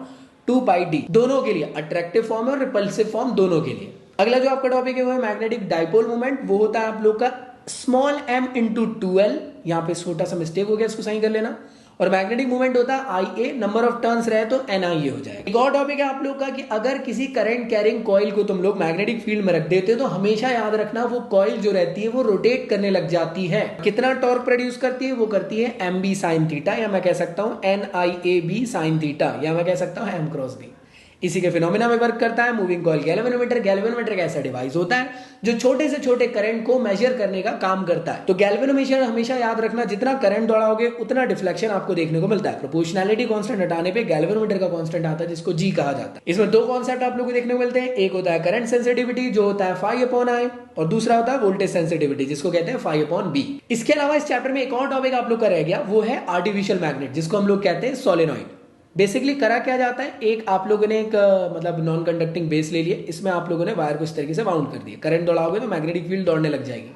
2πd, दोनों के लिए अट्रैक्टिव फॉर्म और रिपल्सिव फॉर्म दोनों के लिए। अगला जो आपका टॉपिक है वो है मैग्नेटिक डाइपोल मोमेंट। वो होता है आप लोग का स्मॉल m इंटू 2l। यहाँ पे छोटा सा मिस्टेक हो गया, इसको सही कर लेना। और मैग्नेटिक मूवमेंट होता है IA, नंबर ऑफ टर्न्स रहे तो NIA हो जाएगा। एक और टॉपिक है आप लोग का कि अगर किसी करंट कैरिंग कॉइल को तुम लोग मैग्नेटिक फील्ड में रख देते हो तो हमेशा याद रखना वो कॉइल जो रहती है वो रोटेट करने लग जाती है। कितना टॉर्क प्रोड्यूस करती है? वो करती है MB sin थीटा, या मैं कह सकता हूं NIAB sin थीटा, या मैं कह सकता हूं M क्रॉस B। इसी के फिनोमिना में वर्क करता है मूविंग कॉइल गैल्वेनोमीटर। गैल्वेनोमीटर एक ऐसा डिवाइस होता है जो छोटे से छोटे करंट को मेजर करने का काम करता है। तो गैल्वेनोमीटर हमेशा याद रखना जितना करंट दौड़ाओगे उतना डिफ्लेक्शन आपको देखने को मिलता है। प्रोपोर्शनैलिटी कांस्टेंट हटाने पे गैल्वेनोमीटर का कांस्टेंट आता है जिसको G कहा जाता है। इसमें दो कॉन्सेप्ट आप लोग को देखने को मिलते हैं, एक होता है करंट सेंसिटिविटी जो होता है phi अपॉन I, और दूसरा होता है वोल्टेज सेंसिटिविटी जिसको कहते हैं phi अपॉन B। इसके अलावा इस चैप्टर में एक और टॉपिक आप लोग का रह गया, वो है आर्टिफिशियल मैग्नेट जिसको हम लोग कहते हैं सोलेनॉइड। बेसिकली करा क्या जाता है, एक आप लोगों ने एक मतलब नॉन कंडक्टिंग बेस ले लिया, इसमें आप लोगों ने वायर को इस तरीके से बाउंड कर दिया, करंट दौड़ाओगे तो मैग्नेटिक फील्ड दौड़ने लग जाएगी,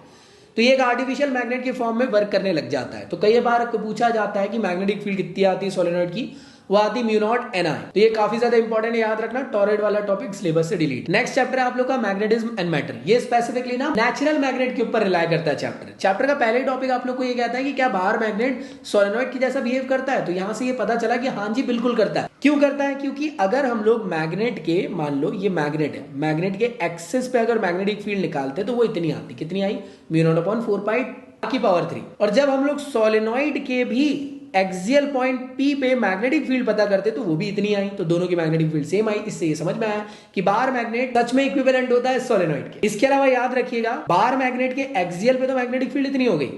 तो ये एक आर्टिफिशियल मैग्नेट के फॉर्म में वर्क करने लग जाता है। तो कई बार पूछा जाता है कि मैग्नेटिक फील्ड कितनी आती है सोलेनॉइड की, वो आती म्यू नॉट NI। तो ये काफी ज्यादा इंपॉर्टेंट है, याद रखना। टॉरॉइड वाला टॉपिक सिलेबस से डिलीट। नेक्स्ट चैप्टर है आप लोग का मैग्नेटिज्म एंड मैटर। ये स्पेसिफिकली ना नेचुरल मैग्नेट के ऊपर रिलाय करता है चैप्टर का पहले टॉपिक आप लोग को ये कहता है कि क्या बाहर मैग्नेट सोलेनॉइड की जैसा बिहेव करता है, तो यहां से ये पता चला कि हाँ जी बिल्कुल करता है। क्यों करता है? क्योंकि अगर हम लोग मैग्नेट के, मान लो ये मैग्नेट है, मैग्नेट के एक्सिस पे अगर मैग्नेटिक फील्ड निकालते तो वो इतनी आती, कितनी आई? म्यू नॉट अपॉन 4 पाई की पावर 3। और जब हम लोग सोलेनॉइड के भी एक्सियल पॉइंट P पे मैग्नेटिक फील्ड पता करते तो वो भी इतनी आई, तो दोनों की मैग्नेटिक फील्ड सेम आई। इससे ये समझ में आया कि बार मैग्नेट सच में इक्विवेलेंट होता है सोलेनोइड के। इसके अलावा याद रखिएगा बार मैग्नेट के एक्सियल पे तो मैग्नेटिक फील्ड इतनी हो गई,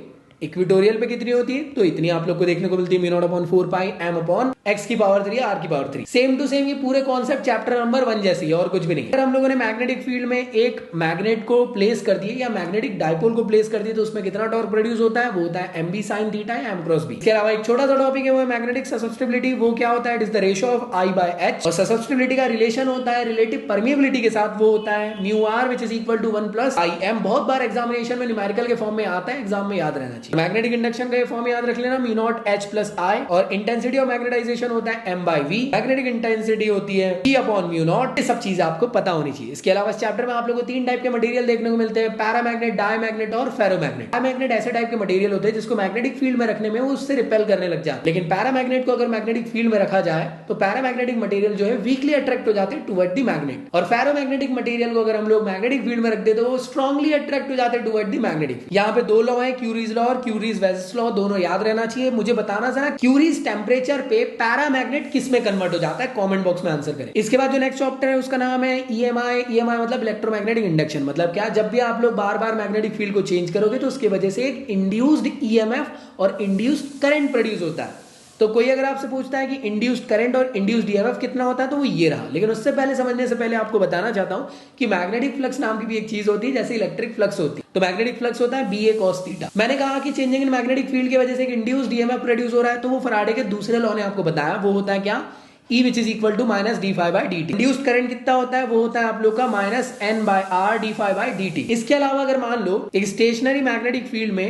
इक्विटोरियल पे कितनी होती है, तो इतनी आप लोग को देखने को मिलती है μ0/4πm/x की पावर 3 r की पावर 3। सेम टू सेम ये पूरे कॉन्सेप्ट चैप्टर नंबर 1 जैसी है और कुछ भी नहीं। अगर हम लोगों ने मैग्नेटिक फील्ड में एक मैग्नेट को प्लेस कर दिए या मैग्नेटिक डायपोल को प्लेस कर दिए तो उसमें कितना टॉर्क प्रोड्यूस होता है, वो होता है mb sin थीटा या m क्रॉस b। इसके अलावा एक छोटा सा टॉपिक है वो है मैग्नेटिक ससेप्टिबिलिटी। वो क्या होता है, it is the ratio of I/H और ससेप्टिबिलिटी का रिलेशन होता है रिलेटिव परमिएबिलिटी के साथ, वो होता है μr which is equal to 1 plus Im। बहुत बार एग्जामिनेशन में न्यूमेरिकल के फॉर्म में आता है, एग्जाम में याद रहना चाहिए। मैग्नेटिक इंडक्शन का ये फॉर्म याद रख लेना μ0H plus I और इंटेंसिटी ऑफ मैग्नेटाइजेशन होता है m/v। मैग्नेटिक इंटेंसिटी होती है P/μ0। ये सब चीजें आपको पता होनी चाहिए। इसके अलावा इस चैप्टर में आप लोगों को 3 टाइप के मटेरियल देखने को मिलते हैं, पैरामैग्नेट, डायमैग्नेट और फेरोमैग्नेट। डायमैग्नेट ऐसे टाइप के मटेरियल होते हैं जिसको मैग्नेटिक फील्ड में रखने में वो उससे रिपेल करने लग जाते हैं, लेकिन पैरामैग्नेट को अगर मैग्नेटिक फील्ड में रखा जाए तो पैरामैग्नेटिक मटेरियल जो है वीकली अट्रैक्ट हो जाते हैं टुवर्ड द मैग्नेट, और फेरोमैग्नेटिक मटेरियल को अगर हम लोग मैग्नेटिक फील्ड में रख दे तो वो स्ट्रांगली अट्रैक्ट हो जाते हैं टुवर्ड द मैग्नेटिक। यहाँ पे 2 लॉ है, क्यूरीज लॉ और क्यूरीज वेजेस लॉ, दोनों याद रहना चाहिए। मुझे बताना जरा क्यूरीज टेम्परेचर पे पैरामैग्नेट किस में कन्वर्ट हो जाता है, कमेंट बॉक्स में आंसर करें। इसके बाद जो नेक्स्ट चैप्टर है उसका नाम है ईएमआई। ईएमआई मतलब इलेक्ट्रोमैग्नेटिक इंडक्शन। मतलब क्या, जब भी आप लोग बार बार मैग्नेटिक फील्ड को चेंज करोगे तो उसकी वजह से एक इंड्यूस्ड ईएमएफ और इंड्यूस्ड करंट प्रोड्यूस होता है। तो कोई अगर आपसे पूछता है कि इंड्यूस्ड करंट और इंड्यूस्ड ईएमएफ कितना होता है तो वो ये रहा। लेकिन उससे पहले समझने से पहले आपको बताना चाहता हूं कि मैग्नेटिक फ्लक्स नाम की भी एक चीज होती है जैसे इलेक्ट्रिक फ्लक्स होती है। तो मैग्नेटिक फ्लक्स होता है BA cos थीटा। मैंने कहा कि चेंजिंग इन मैग्नेटिक फील्ड की वजह से एक इंड्यूस्ड ईएमएफ प्रोड्यूस हो रहा है, तो वो फराडे के दूसरे लॉ ने आपको बताया, वो होता है क्या, E which is equal to minus d∅/dt। Induced current कितना होता है, वो होता है आप लोग का -n/r d∅/dt। इसके अलावा अगर मान लो एक स्टेशनरी मैग्नेटिक फील्ड में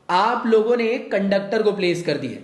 आप लोगों ने एक कंडक्टर को प्लेस कर दिया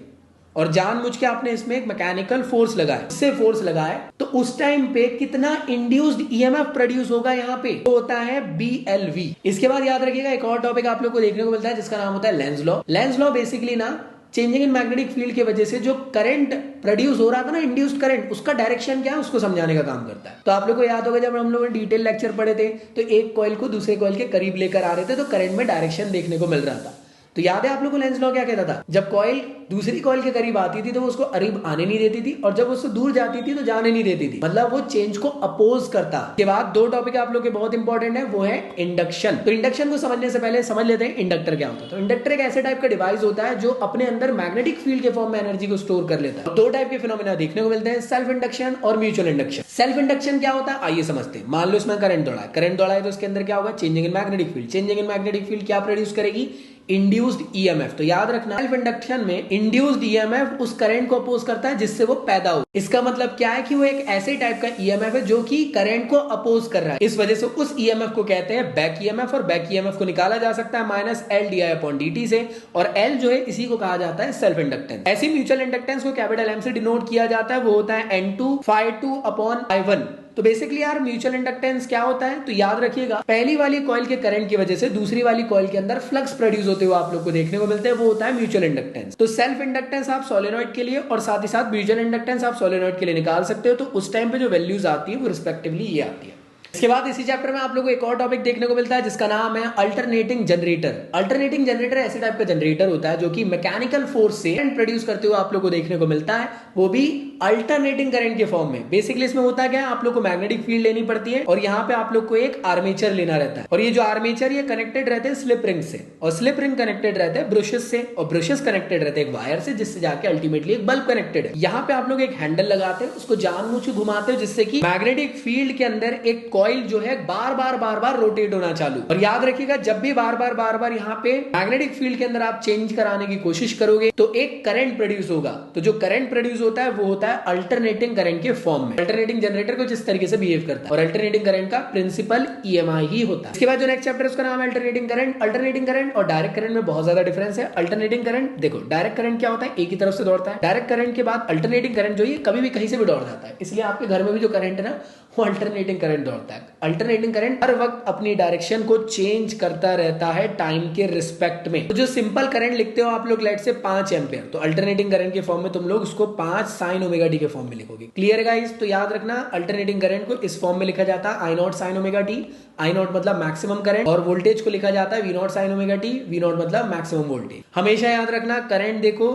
और जानबूझ के आपने इसमें एक मैकेनिकल फोर्स लगाया, इससे फोर्स लगाए तो उस टाइम पे कितना इंड्यूस्ड ईएमएफ प्रोड्यूस होगा, यहाँ पे तो होता है BLV। इसके बाद याद रखिएगा एक और टॉपिक आप लोग को देखने को मिलता है जिसका नाम होता है Lenz law. Lenz law basically ना चेंजिंग इन मैग्नेटिक फील्ड की वजह से जो करंट प्रोड्यूस हो रहा था ना, इंड्यूस्ड करंट, उसका डायरेक्शन क्या है उसको समझाने का काम करता है। तो आप लोग को याद होगा जब हम लोगों ने डिटेल लेक्चर पढ़े थे तो एक कॉइल को दूसरे कॉइल के करीब लेकर आ रहे थे तो करंट में डायरेक्शन देखने को मिल रहा था। तो याद है आप लोगों को लेंज लॉ क्या कहता था, जब कॉइल दूसरी कॉइल के करीब आती थी तो वो उसको करीब आने नहीं देती थी और जब उससे दूर जाती थी तो जाने नहीं देती थी, मतलब वो चेंज को अपोज करता। के बाद 2 टॉपिक आप लोग के बहुत इंपॉर्टेंट है, वो है इंडक्शन। तो इंडक्शन को समझने से पहले समझ लेते हैं इंडक्टर क्या होता है। तो इंडक्टर एक ऐसे टाइप का डिवाइस होता है जो अपने अंदर मैग्नेटिक फील्ड के फॉर्म में एनर्जी को स्टोर कर लेता है। 2 टाइप के फिनोमेना देखने को मिलते हैं, सेल्फ इंडक्शन और म्यूचुअल इंडक्शन। सेल्फ इंडक्शन क्या होता है आइए समझते हैं। मान लो इसमें करंट दौड़ा है, करंट दौड़ा है तो इसके अंदर क्या होगा, changing in magnetic field. Changing in magnetic field क्या प्रोड्यूस करेगी, इंड्यूस्ड ईएमएफ। तो याद रखना सेल्फ इंडक्शन में इंड्यूस्ड ईएमएफ उस करंट को अपोज करता है जिससे वो पैदा हो। इसका मतलब क्या है कि वो एक ऐसे टाइप का ईएमएफ है जो कि करंट को अपोज कर रहा है, इस वजह से उस ईएमएफ को कहते हैं बैक ईएमएफ। और बैक ईएमएफ को निकाला जा सकता है -LdI/dt से, और L जो है इसी को कहा जाता है सेल्फ इंडक्टेंस। ऐसी म्यूचुअल इंडक्टेंस को कैपिटल M से डिनोट किया जाता है, वो होता है N2∅2/I1। तो बेसिकली यार म्यूचुअल इंडक्टेंस क्या होता है, तो याद रखिएगा पहली वाली कॉइल के करंट की वजह से दूसरी वाली कॉइल के अंदर फ्लक्स प्रोड्यूस होते हुए आप लोग को देखने को मिलते हैं, वो होता है म्यूचुअल इंडक्टेंस। तो सेल्फ इंडक्टेंस आप सोलेनॉइड के लिए और साथ ही साथ म्यूचुअल इंडक्टेंस आप सोलेनॉइड के लिए निकाल सकते हो। तो उस टाइम पे जो वैल्यूज आती है वो रिस्पेक्टिवली ये आती है। इसके बाद इसी चैप्टर में आप लोगों को एक और टॉपिक देखने को मिलता है जिसका नाम है अल्टरनेटिंग जनरेटर। अल्टरनेटिंग जनरेटर ऐसे टाइप का जनरेटर होता है जो कि मैकेनिकल फोर्स से करंट प्रोड्यूस करते हुए आप लोग को देखने को मिलता है, वो भी अल्टरनेटिंग करंट के फॉर्म में। बेसिकली इसमें होता क्या है, आप लोग को मैग्नेटिक फील्ड लेनी पड़ती है और यहाँ पे आप लोग को एक आर्मेचर लेना रहता है, और ये जो आर्मेचर ये कनेक्टेड रहते हैं स्लिप रिंग से, और स्लिप रिंग कनेक्टेड रहते हैं ब्रशेस से, और ब्रशेस कनेक्टेड रहते हैं एक वायर से जिससे जाके अल्टीमेटली एक बल्ब कनेक्टेड है। यहाँ पे आप लोग एक हैंडल लगाते हैं, उसको जानबूझ के घुमाते हो जिससे कि मैग्नेटिक फील्ड के अंदर एक कॉइल जो है बार बार रोटेट होना चालू। और याद रखिएगा जब भी बार बार यहाँ पे मैग्नेटिक फील्ड के अंदर आप चेंज कराने की कोशिश करोगे तो एक करंट प्रोड्यूस होगा। तो जो करंट प्रोड्यूस होता है वो होता है अल्टरनेटिंग करंट के फॉर्म में। अल्टरनेटिंग जनरेटर को जिस तरीके से बिहेव करता है, और अल्टरनेटिंग करंट का प्रिंसिपल ईएमआई ही होता है। इसके बाद जो नेक्स्ट चैप्टर उसका नाम है अल्टरनेटिंग करंट। अल्टरनेटिंग करंट और डायरेक्ट करंट में बहुत ज्यादा डिफरेंस है। अल्टरनेटिंग करंट देखो, डायरेक्ट करंट क्या होता है, एक ही तरफ से दौड़ता है। डायरेक्ट करंट के बाद अल्टरनेटिंग करंट जो ये कभी भी कहीं से भी दौड़ जाता है, इसलिए आपके घर में भी जो करंट है ना वो अल्टरनेटिंग करंट दौड़ता है। अल्टरनेटिंग करंट हर वक्त अपनी डायरेक्शन को चेंज करता रहता है टाइम के रिस्पेक्ट में। तो जो सिंपल करंट लिखते हो आप लोग लेट से 5 एम्पियर, तो अल्टरनेटिंग करंट के फॉर्म में तुम लोग उसको 5 sin ωt के फॉर्म में लिखोगे। क्लियर है गाइस? तो याद रखना अल्टरनेटिंग करंट को इस फॉर्म में लिखा जाता है I0 sin ωt। I0 मतलब मैक्सिमम करंट, और वोल्टेज को लिखा जाता है V0 sin ωt। V0 मतलब मैक्सिमम वोल्टेज। हमेशा याद रखना करंट देखो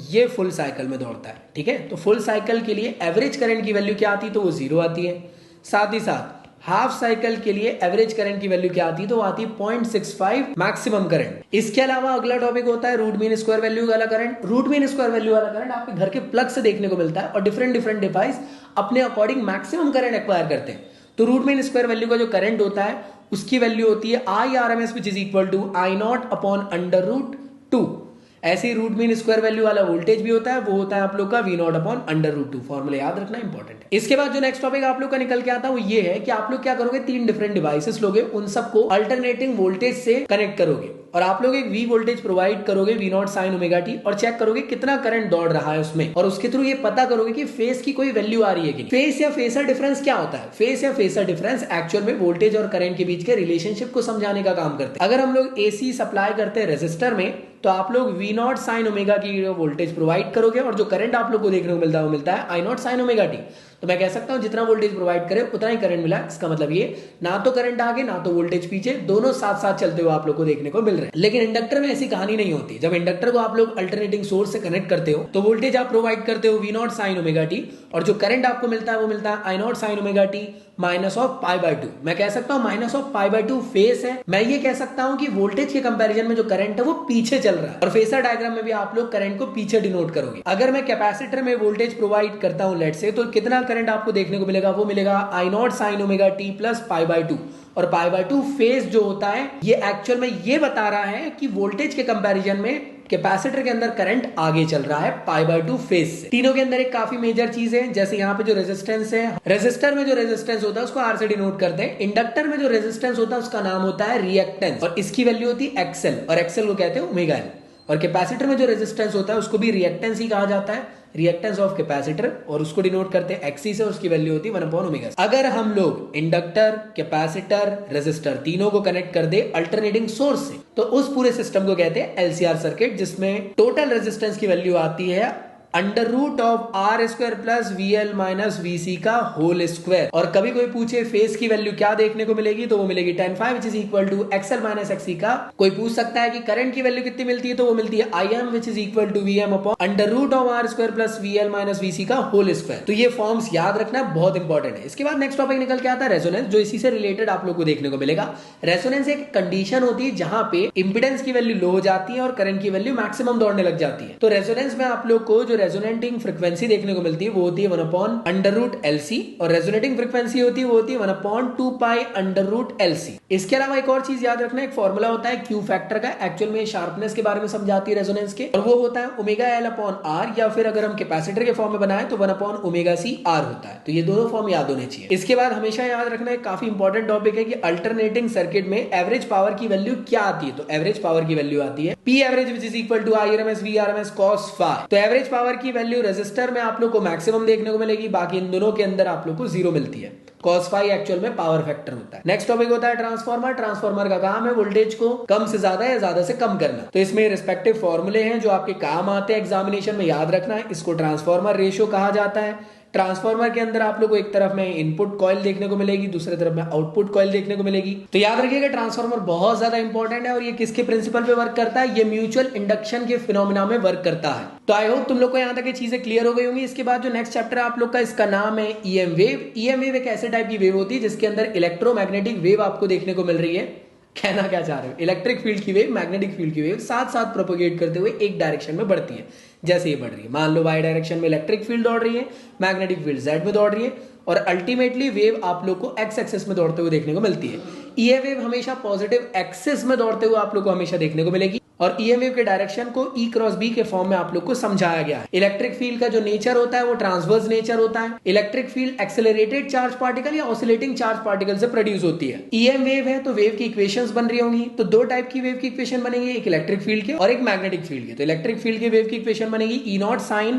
ये फुल साइकिल में दौड़ता है, ठीक है। तो फुल साइकिल के लिए एवरेज करंट की वैल्यू क्या आती है, तो वो 0 आती है। साथ ही साथ हाफ साइकिल के लिए एवरेज करंट की वैल्यू क्या आती है, तो वो आती है 0.65 मैक्सिमम करंट। इसके अलावा अगला टॉपिक होता है रूट मीन स्क्वायर वैल्यू वाला current. Root mean square value वाला करंट आपके घर के प्लग से देखने को मिलता है और डिफरेंट डिफरेंट डिवाइस अपने अकॉर्डिंग मैक्सिमम करंट एक्वायर करते हैं। तो रूट मीन स्क्वायर वैल्यू का जो करंट होता है उसकी वैल्यू होती है IRMS which is equal to I0 upon under root 2। ऐसे ही रूट मीन स्क्वायर वैल्यू वाला वोल्टेज भी होता है, वो होता है आप लोग का V0 upon under root 2। Formula याद रखना इंपॉर्टेंट है। इसके बाद जो नेक्स्ट टॉपिक आप लोग का निकल के आता है वो ये है कि आप लोग क्या करोगे, 3 डिफरेंट डिवाइसेस लोगे, उन सबको अल्टरनेटिंग वोल्टेज से कनेक्ट करोगे और आप लोग एक V वोल्टेज प्रोवाइड करोगे V0 sin ओमेगा t और चेक करोगे कितना करंट दौड़ रहा है उसमें, और उसके थ्रू ये पता करोगे कि फेस की कोई वैल्यू आ रही है कि नहीं। फेस या फेसर डिफरेंस क्या होता है, फेस या फेसर डिफरेंस एक्चुअल में वोल्टेज और करंट के बीच के रिलेशनशिप को समझाने का काम करते हैं। अगर हम लोग AC सप्लाई करते हैं रेजिस्टर में तो आप लोग V0 sin ओमेगा की वोल्टेज प्रोवाइड करोगे और जो करंट आप लोग को देखने को मिलता है वो मिलता है I0 sin ओमेगा t। तो मैं कह सकता हूं जितना वोल्टेज प्रोवाइड करे उतना ही करंट मिला। इसका मतलब ये ना तो करंट आगे ना तो वोल्टेज पीछे, दोनों साथ साथ चलते हुए आप लोग को देखने को मिल रहे हैं। लेकिन इंडक्टर में ऐसी कहानी नहीं होती। जब इंडक्टर को आप लोग अल्टरनेटिंग सोर्स से कनेक्ट करते हो तो वोल्टेज आप प्रोवाइड करते हो V0 sin ओमेगा t और जो करंट आपको मिलता है वो मिलता है I0 sin omega t minus of π/2। मैं कह सकता हूं माइनस ऑफ π/2 फेस है। मैं ये कह सकता हूं कि वोल्टेज के कंपैरिजन में जो करंट है वो पीछे चल रहा है, और फेसर डायग्राम में भी आप लोग करंट को पीछे डिनोट करोगे। अगर मैं कैपेसिटर में वोल्टेज प्रोवाइड करता हूं लेट से, तो कितना करंट आपको देखने को मिलेगा, वो मिलेगा I0 sin omega t plus π/2। और π/2 फेज जो होता है ये एक्चुअल में ये बता रहा है कि वोल्टेज के कंपैरिजन में कैपेसिटर के अंदर करंट आगे चल रहा है π/2 फेज से। तीनों के अंदर एक काफी मेजर चीज है, जैसे यहाँ पे जो रेजिस्टेंस है, रेजिस्टर में जो रेजिस्टेंस होता है उसको R से डिनोट करते हैं। इंडक्टर में जो रेजिस्टेंस होता है उसका नाम होता है रिएक्टेंस और इसकी वैल्यू होती है XL और XL को कहते हैं ओमेगा L। और कैपेसिटर में जो रेजिस्टेंस होता है उसको भी रिएक्टेंस ही कहा जाता है, रिएक्टेंस ऑफ कैपेसिटर, और उसको डिनोट करते हैं XC से और उसकी वैल्यू होती है 1/ओमेगा। अगर हम लोग इंडक्टर, कैपेसिटर, रेजिस्टर तीनों को कनेक्ट कर दे अल्टरनेटिंग सोर्स से तो उस पूरे सिस्टम को कहते हैं LCR सर्किट, जिसमें टोटल रेजिस्टेंस की वैल्यू आती है under root of R square plus VL minus VC का होल स्क्वायर। और कभी कोई पूछे फेस की वैल्यू क्या देखने को मिलेगी, तो वो मिलेगी tan phi which is equal to XL minus XC का। कोई पूछ सकता है कि करंट की वैल्यू कितनी मिलती है, तो वो मिलती है IM which is equal to VM upon under root of R square plus VL minus VC का होल स्क्वायर। तो ये फॉर्म्स याद रखना बहुत इंपॉर्टेंट है। इसके बाद नेक्स्ट टॉपिक निकल के आता है रेजोनेंस, जो इसी से रिलेटेड आप लोग को देखने को मिलेगा। रेजोनेंस एक कंडीशन होती है जहां पे इंपीडेंस की वैल्यू लो हो जाती है और करंट की वैल्यू मैक्सिमम दौड़ने लग जाती है। तो रेजोनेंस में आप लोग को जो रेजोनेटिंग फ्रीक्वेंसी देखने को मिलती है वो होती है 1/√LC और रेजोनेटिंग फ्रीक्वेंसी होती है वो होती है 1/2π√LC। इसके अलावा एक और चीज याद रखना, एक फॉर्मूला होता है क्यू फैक्टर का, एक्चुअल में शार्पनेस के बारे में समझाती है रेजोनेंस के, और वो होता है ओमेगा L अपॉन R, या फिर अगर हम कैपेसिटर के फॉर्म में बनाए तो 1/ωc/R होता है। तो ये दोनों फॉर्म याद होने चाहिए। इसके बाद हमेशा याद रखना एक काफी इंपॉर्टेंट टॉपिक है कि अल्टरनेटिंग सर्किट में एवरेज पावर की वैल्यू क्या आती है। तो एवरेज पावर की वैल्यू आती है P average which is equal to IRMS VRMS cos phi। तो एवरेज पावर की वैल्यू रेजिस्टर में आप लोग को मैक्सिमम देखने को मिलेगी, बाकी इन दोनों के अंदर आप लोग को 0 मिलती है। cos phi एक्चुअल में पावर फैक्टर होता है। नेक्स्ट टॉपिक होता है ट्रांसफार्मर। ट्रांसफार्मर का काम है वोल्टेज को कम से ज्यादा या ज्यादा से कम करना। तो इसमें रिस्पेक्टिव फॉर्मूले हैं जो आपके काम आते हैं एग्जामिनेशन में, याद रखना है। इसको ट्रांसफार्मर रेशियो कहा जाता है। ट्रांसफार्मर के अंदर आप लोग को एक तरफ में इनपुट कॉइल देखने को मिलेगी, दूसरे तरफ में आउटपुट कॉइल देखने को मिलेगी। तो याद रखिएगा ट्रांसफार्मर बहुत ज्यादा इंपॉर्टेंट है और ये किसके प्रिंसिपल पे वर्क करता है, ये म्यूचुअल इंडक्शन के फिनोमिना में वर्क करता है। तो आई होप तुम लोग को यहाँ तक ये चीजें क्लियर हो गई होंगी। इसके बाद जो नेक्स्ट चैप्टर आप लोग का, इसका नाम है EM वेव। EM वेव एक ऐसे टाइप की वेव होती है जिसके अंदर इलेक्ट्रोमैग्नेटिक वेव आपको देखने को मिल रही है। कहना क्या चाह रहे हो, इलेक्ट्रिक फील्ड की वेव, मैग्नेटिक फील्ड की वेव साथ साथ प्रोपोगेट करते हुए एक डायरेक्शन में बढ़ती है। जैसे ये बढ़ रही है, मान लो वाई डायरेक्शन में इलेक्ट्रिक फील्ड दौड़ रही है, मैग्नेटिक फील्ड जेड में दौड़ रही है, और अल्टीमेटली वेव आप लोग को एक्स एक्सिस में दौड़ते हुए देखने को मिलती है। ये वेव हमेशा पॉजिटिव एक्सिस में दौड़ते हुए आप लोग को हमेशा देखने को मिलेगी, और EM वेव के डायरेक्शन को E क्रॉस B के फॉर्म में आप लोग को समझाया गया है। इलेक्ट्रिक फील्ड का जो नेचर होता है वो ट्रांसवर्स नेचर होता है। Electric field accelerated charge particle या ऑसिलेटिंग चार्ज पार्टिकल से प्रोड्यूस होती है। EM वेव है तो वेव की इक्वेशंस बन रही होंगी। तो दो टाइप की वेव की इक्वेशन बनेगी, एक इलेक्ट्रिक फील्ड की और एक मैग्नेटिक फील्ड की। तो इलेक्ट्रिक फील्ड की वेव की इक्वेशन बनेगी E0 sin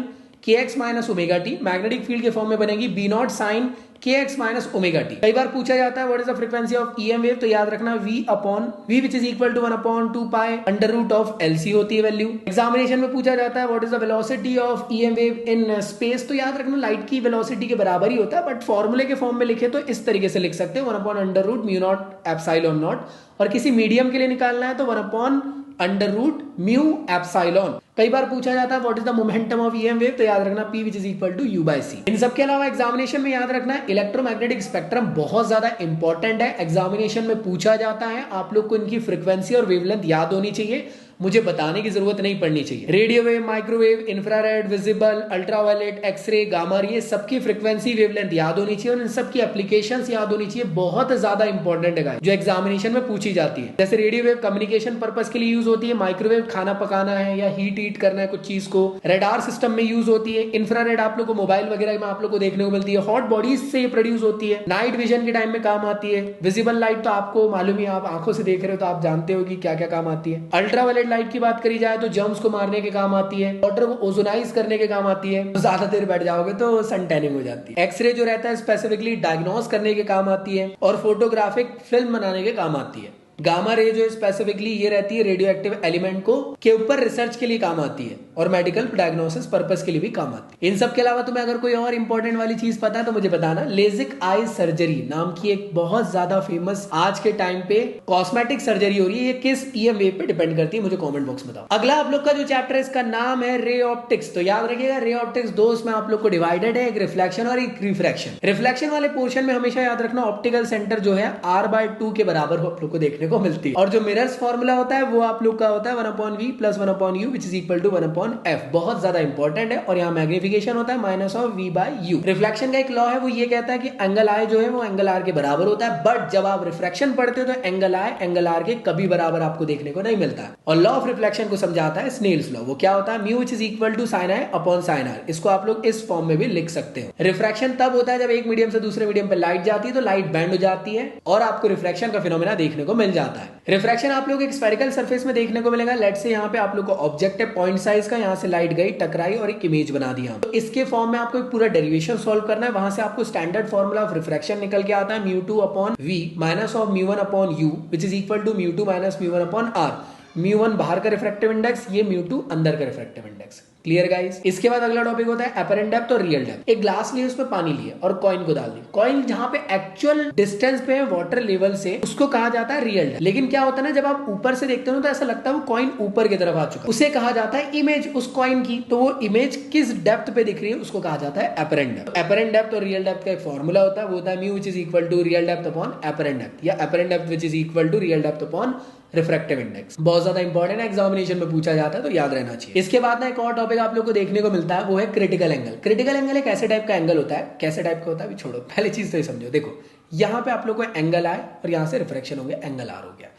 kx minus omega T, magnetic field के फॉर्म में बनेगी B0 sin kx minus omega T. कई बार पूछा जाता है what is the frequency of EM wave, तो याद रखना V which is equal to 1/2π√LC होती है वैल्यू। एग्जामिनेशन में पूछा जाता है what is the velocity of EM wave in space, तो याद रखना लाइट की वेलोसिटी के बराबर ही होता है, बट फॉर्मूले के फॉर्म में लिखे तो इस तरीके से लिख सकते हैं 1/√μ0 एप्सिलॉन नॉट, और किसी मीडियम के लिए निकालना है तो 1/√μ अंडर रूट म्यू एप्सिलॉन। कई बार पूछा जाता है what is the momentum of EM wave, तो याद रखना P which is equal to U by C। इन सब के अलावा एग्जामिनेशन में याद रखना इलेक्ट्रोमैग्नेटिक स्पेक्ट्रम बहुत ज्यादा इंपॉर्टेंट है, एग्जामिनेशन में पूछा जाता है। आप लोग को इनकी फ्रीक्वेंसी और वेवलेंथ याद होनी चाहिए, मुझे बताने की जरूरत नहीं पड़नी चाहिए। Radio wave, microwave, infrared, visible, ultraviolet, x-ray, gamma, ये सबकी फ्रीक्वेंसी वेवलेंथ याद होनी चाहिए और इन सब की एप्लीकेशंस याद होनी चाहिए। बहुत ज्यादा इंपॉर्टेंट है जो एग्जामिनेशन में पूछी जाती है। जैसे रेडियो वेव कम्युनिकेशन पर्पस के लिए यूज होती है, माइक्रोवेव खाना पकाना है या हीट करना है कुछ चीज को, रेडार सिस्टम में यूज होती है, इंफ्रारेड आप लोग को मोबाइल वगैरह में आप लोग को देखने को मिलती है, हॉट बॉडीज से प्रोड्यूस होती है, नाइट विजन के टाइम में काम आती है, विजिबल लाइट तो आपको मालूम ही, आप आंखों से देख रहे हो तो आप जानते हो कि क्या क्या काम आती है। अल्ट्रावायलेट लाइट की बात करी जाए तो जर्म्स को मारने के काम आती है, वाटर को ओजोनाइज करने के काम आती है, ज्यादा देर बैठ जाओगे तो सन टैनिंग हो जाती है। एक्सरे जो रहता है स्पेसिफिकली डायग्नोस करने के काम आती है और फोटोग्राफिक फिल्म बनाने के काम आती है। गामा रे जो स्पेसिफिकली ये रहती है रेडियो एक्टिव एलिमेंट को के ऊपर रिसर्च के लिए काम आती है और मेडिकल डायग्नोसिस पर्पस के लिए भी काम आती है। इन सब के अलावा तुम्हें अगर कोई और इंपॉर्टेंट वाली चीज पता है तो मुझे बताना। लेजिक आई सर्जरी नाम की एक बहुत ज्यादा फेमस आज के टाइम पे कॉस्मेटिक सर्जरी हो रही है, ये किस ईएम वेव पे डिपेंड करती है, मुझे कमेंट बॉक्स में बताओ। अगला आप लोग का जो चैप्टर है इसका नाम है रे ऑप्टिक्स। तो याद रखिएगा रे ऑप्टिक्स दो उसमें आप लोग को डिवाइडेड है, एक रिफ्लेक्शन और एक रिफ्रैक्शन। रिफ्लेक्शन वाले पोर्शन में हमेशा याद रखना ऑप्टिकल सेंटर जो है R/2 के बराबर आप लोग को देखने को मिलती है और जो मिरर्स फॉर्मूला होता है वो आप लोग का होता है 1/v + 1/u which is equal to 1/f। बहुत ज्यादा इंपॉर्टेंट है और यहाँ मैग्निफिकेशन होता है -v/u। रिफ्लेक्शन का एक लॉ है, वो ये कहता है कि एंगल I जो है वो एंगल R के बराबर होता है, बट जब आप रिफ्रैक्शन पढ़ते हो तो एंगल I एंगल R के कभी बराबर आपको देखने को नहीं मिलता है। और लॉ ऑफ रिफ्लेक्शन को समझाता है स्नेल्स लॉ। वो क्या होता है, mu which is equal to sin I upon sin R। इसको आप लोग इस फॉर्म में भी लिख सकते हो। रिफ्रैक्शन तब होता है जब एक मीडियम से दूसरे मीडियम पे लाइट जाती है तो लाइट बेंड हो जाती है और आपको रिफ्रैक्शन का फिनोमेना देखने को मिल जाता है। रिफ्रैक्शन आप लोग एक स्फेरिकल सरफेस में देखने को मिलेगा। लेट से यहाँ पे आप लोग को ऑब्जेक्ट है पॉइंट साइज का, यहाँ से लाइट गई, टकराई और एक इमेज बना दिया। तो इसके फॉर्म में आपको एक पूरा डेरिवेशन सॉल्व करना है। वहां से आपको स्टैंडर्ड फॉर्मूला ऑफ रिफ्रैक्शन निकल के आता है μ2/v minus of μ1/u which is equal to μ2 minus μ1/r। μ1 बाहर का रिफ्रैक्टिव इंडेक्स, ये μ2 अंदर का रिफ्रैक्टिव इंडेक्स। Clear guys. इसके बाद अगला टॉपिक होता है अपरेंट डेप्थ और रियल डेप्थ। एक ग्लास लिए, उसमें पानी लिए और कॉइन को डाल दी। कॉइन जहां पे एक्चुअल डिस्टेंस पे है वाटर लेवल से, उसको कहा जाता है रियल डेप्थ। लेकिन क्या होता है ना, जब आप ऊपर से देखते हो तो ऐसा लगता है वो कॉइन ऊपर की तरफ आ चुका है, उसे कहा जाता है इमेज उस कॉइन की। तो वो इमेज किस डेप्थ पे दिख रही है उसको कहा जाता है अपरेंट डेप्थ। अपरेंट डेप्थ और रियल डेप्थ का एक फॉर्मूला होता है, वो होता है mu which is equal to real depth upon apparent depth या apparent depth which is equal to real depth upon refractive index. बहुत ज्यादा इंपॉर्टेंट है, एग्जामिनेशन में पूछा जाता है तो याद रहना चाहिए। इसके बाद ना एक और टॉपिक आप लोग को देखने को मिलता है, वो है क्रिटिकल एंगल। क्रिटिकल एंगल एक ऐसे टाइप का एंगल होता है, कैसे टाइप का होता है भी छोड़ो, पहले चीज तो ये समझो। देखो यहाँ पे आप लोग को एंगल आए और यहाँ से रिफ्रैक्शन हो गया, एंगल R हो गया।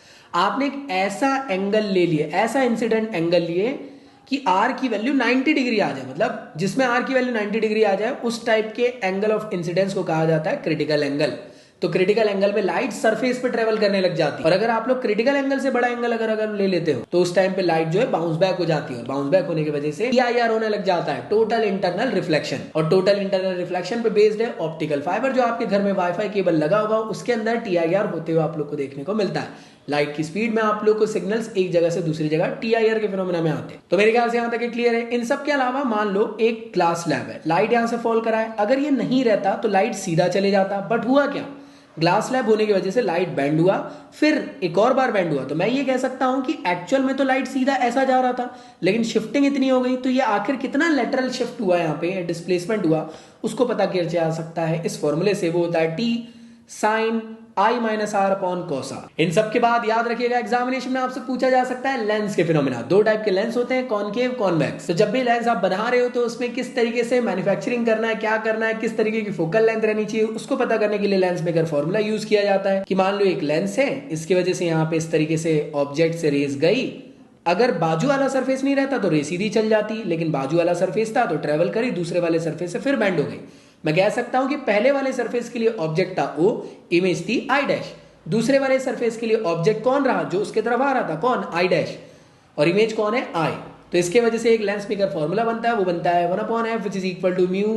आपने एक ऐसा एंगल ले लिया, ऐसा इंसिडेंट एंगल लिए कि R की वैल्यू 90 डिग्री आ जाए, मतलब जिसमें R की वैल्यू 90 डिग्री आ जाए, उस टाइप के एंगल ऑफ इंसिडेंस को कहा जाता है क्रिटिकल एंगल। तो क्रिटिकल एंगल में लाइट सरफेस पे ट्रेवल करने लग जाती है और अगर आप लोग क्रिटिकल एंगल से बड़ा एंगल अगर ले लेते हो तो उस टाइम पे लाइट जो है बाउंस बैक हो जाती है और बाउंस बैक होने की वजह से TIR होने लग जाता है, टोटल इंटरनल रिफ्लेक्शन। और टोटल इंटरनल रिफ्लेक्शन पे बेस्ड है ऑप्टिकल फाइबर। जो आपके घर में वाईफाई केबल लगा होगा उसके अंदर TIR होते हुए आप लोग को देखने को मिलता है। लाइट की स्पीड में आप लोग को सिग्नल्स एक जगह से दूसरी जगह TIR के फिनोमेना में आते हैं। तो मेरे ख्याल से यहां तक क्लियर है। इन सब के अलावा मान लो एक क्लास लैब है, लाइट यहां से फॉल कराए, अगर ये नहीं रहता तो लाइट सीधा चले जाता, बट हुआ क्या, ग्लास स्लैब होने की वजह से लाइट बेंड हुआ, फिर एक और बार बेंड हुआ। तो मैं ये कह सकता हूं कि एक्चुअल में तो लाइट सीधा ऐसा जा रहा था, लेकिन शिफ्टिंग इतनी हो गई तो ये आखिर कितना लेटरल शिफ्ट हुआ, यहाँ पे डिस्प्लेसमेंट हुआ, उसको पता किया जा सकता है इस फॉर्मूले से। वो होता है T sin I minus R upon cos R। इन सब के बाद याद रखिएगा एग्जामिनेशन में आपसे पूछा जा सकता है लेंस के फिनोमेना। दो टाइप के लेंस होते हैं, कॉनकेव, कॉन्वेक्स। तो जब भी लेंस आप बना रहे हो तो उसमें किस तरीके से मैन्युफैक्चरिंग करना है, क्या करना है, किस तरीके की फोकल लेंथ रहनी चाहिए, उसको पता करने के लिए लेंस मेकर फॉर्मूला यूज किया जाता है। कि मान लो एक लेंस है, इसकी वजह से यहाँ पे इस तरीके से ऑब्जेक्ट से रेज गई, अगर बाजू वाला सरफेस नहीं रहता तो रे सीधी चल जाती, लेकिन बाजू वाला सरफेस था तो ट्रेवल करी दूसरे वाले सरफेस से, फिर बेंड हो गई। मैं कह सकता हूं कि पहले वाले सरफेस के लिए ऑब्जेक्ट था O, इमेज थी I'। दूसरे वाले सरफेस के लिए ऑब्जेक्ट कौन रहा, जो उसके तरफ आ रहा था, कौन, I', और इमेज कौन है, I। तो इसके वजह से एक लेंस मेकर फॉर्मूला बनता है, वो बनता है 1/f which is equal to mu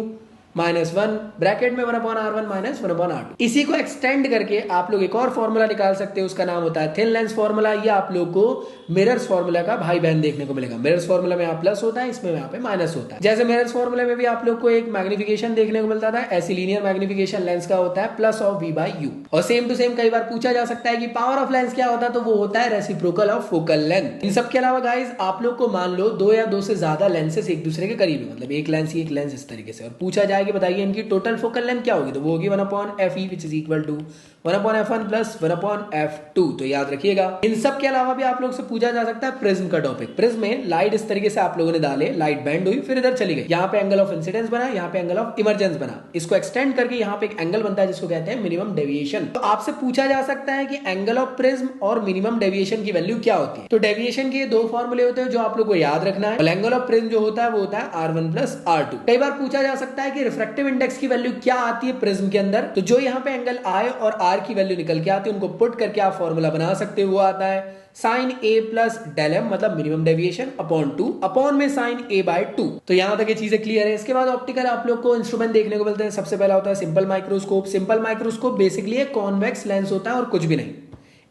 -1 bracket में 1/r1 माइनस 1/r2। इसी को एक्सटेंड करके आप लोग एक और फॉर्मूला निकाल सकते हो, उसका नाम होता है थिन लेंस फॉर्मूला। ये आप लोग को मिरर्स फॉर्मूला का भाई बहन देखने को मिलेगा। मिरर्स फॉर्मूला में यहाँ प्लस होता है, इसमें यहाँ पे माइनस होता है। जैसे मिरर्स फॉर्मूला में भी आप लोग को एक मैग्निफिकेशन देखने को मिलता था, ऐसी लीनियर मैग्निफिकेशन लेंस का होता है प्लस ऑफ v/u। और सेम टू सेम कई बार पूछा जा सकता है कि पावर ऑफ लेंस क्या होता है, तो वो होता है रेसिप्रोकल ऑफ फोकल लेंथ। इन सब के अलावा गाइस आप लोग को मान लो दो या दो से ज्यादा लेंसेस एक दूसरे के करीब है, मतलब एक लेंस ही एक लेंस इस तरीके से, और पूछा जाए कि बताइए इनकी टोटल फोकल लेंथ क्या होगी, तो वो होगी 1/fe which is equal to 1/f1 plus 1/f2। तो याद रखिएगा। इन सब के अलावा भी आप लोग से पूछा जा सकता है प्रिज्म का टॉपिक। प्रिज्म में लाइट इस तरीके से आप लोगों ने डाले, लाइट बेंड हुई, फिर इधर चली गई, यहाँ पे एंगल ऑफ इंसिडेंस बना, यहाँ पे एंगल ऑफ इमरजेंस बना। इसको एक्सटेंड करके यहाँ पे एक एंगल बनता है जिसको कहते हैं मिनिमम डेविएशन। तो आपसे पूछा जा सकता है कि एंगल ऑफ प्रिज्म और मिनिमम डेविएशन की वैल्यू क्या होती है। तो डेविएशन के दो फॉर्मूले होते हैं जो आप लोग को याद रखना है। एंगल ऑफ प्रिज्म जो होता है वो होता है r1 प्लस r2। कई बार पूछा जा सकता है कि रिफ्रैक्टिव इंडेक्स की वैल्यू क्या आती है प्रिज्म के अंदर, तो जो यहाँ पे एंगल I और R की वैल्यू निकल के आती है उनको पुट करके आप फॉर्मूला बना सकते हो। वो आता है sin a plus del m मतलब मिनिमम डेविएशन अपॉन 2 अपॉन में sin a/2। तो यहां तक ये चीजें क्लियर है। इसके बाद ऑप्टिकल आप लोग को इंस्ट्रूमेंट देखने को मिलते हैं। सबसे पहला होता है simple microscope. Simple microscope basically एक कॉन्वेक्स लेंस होता है और कुछ भी नहीं।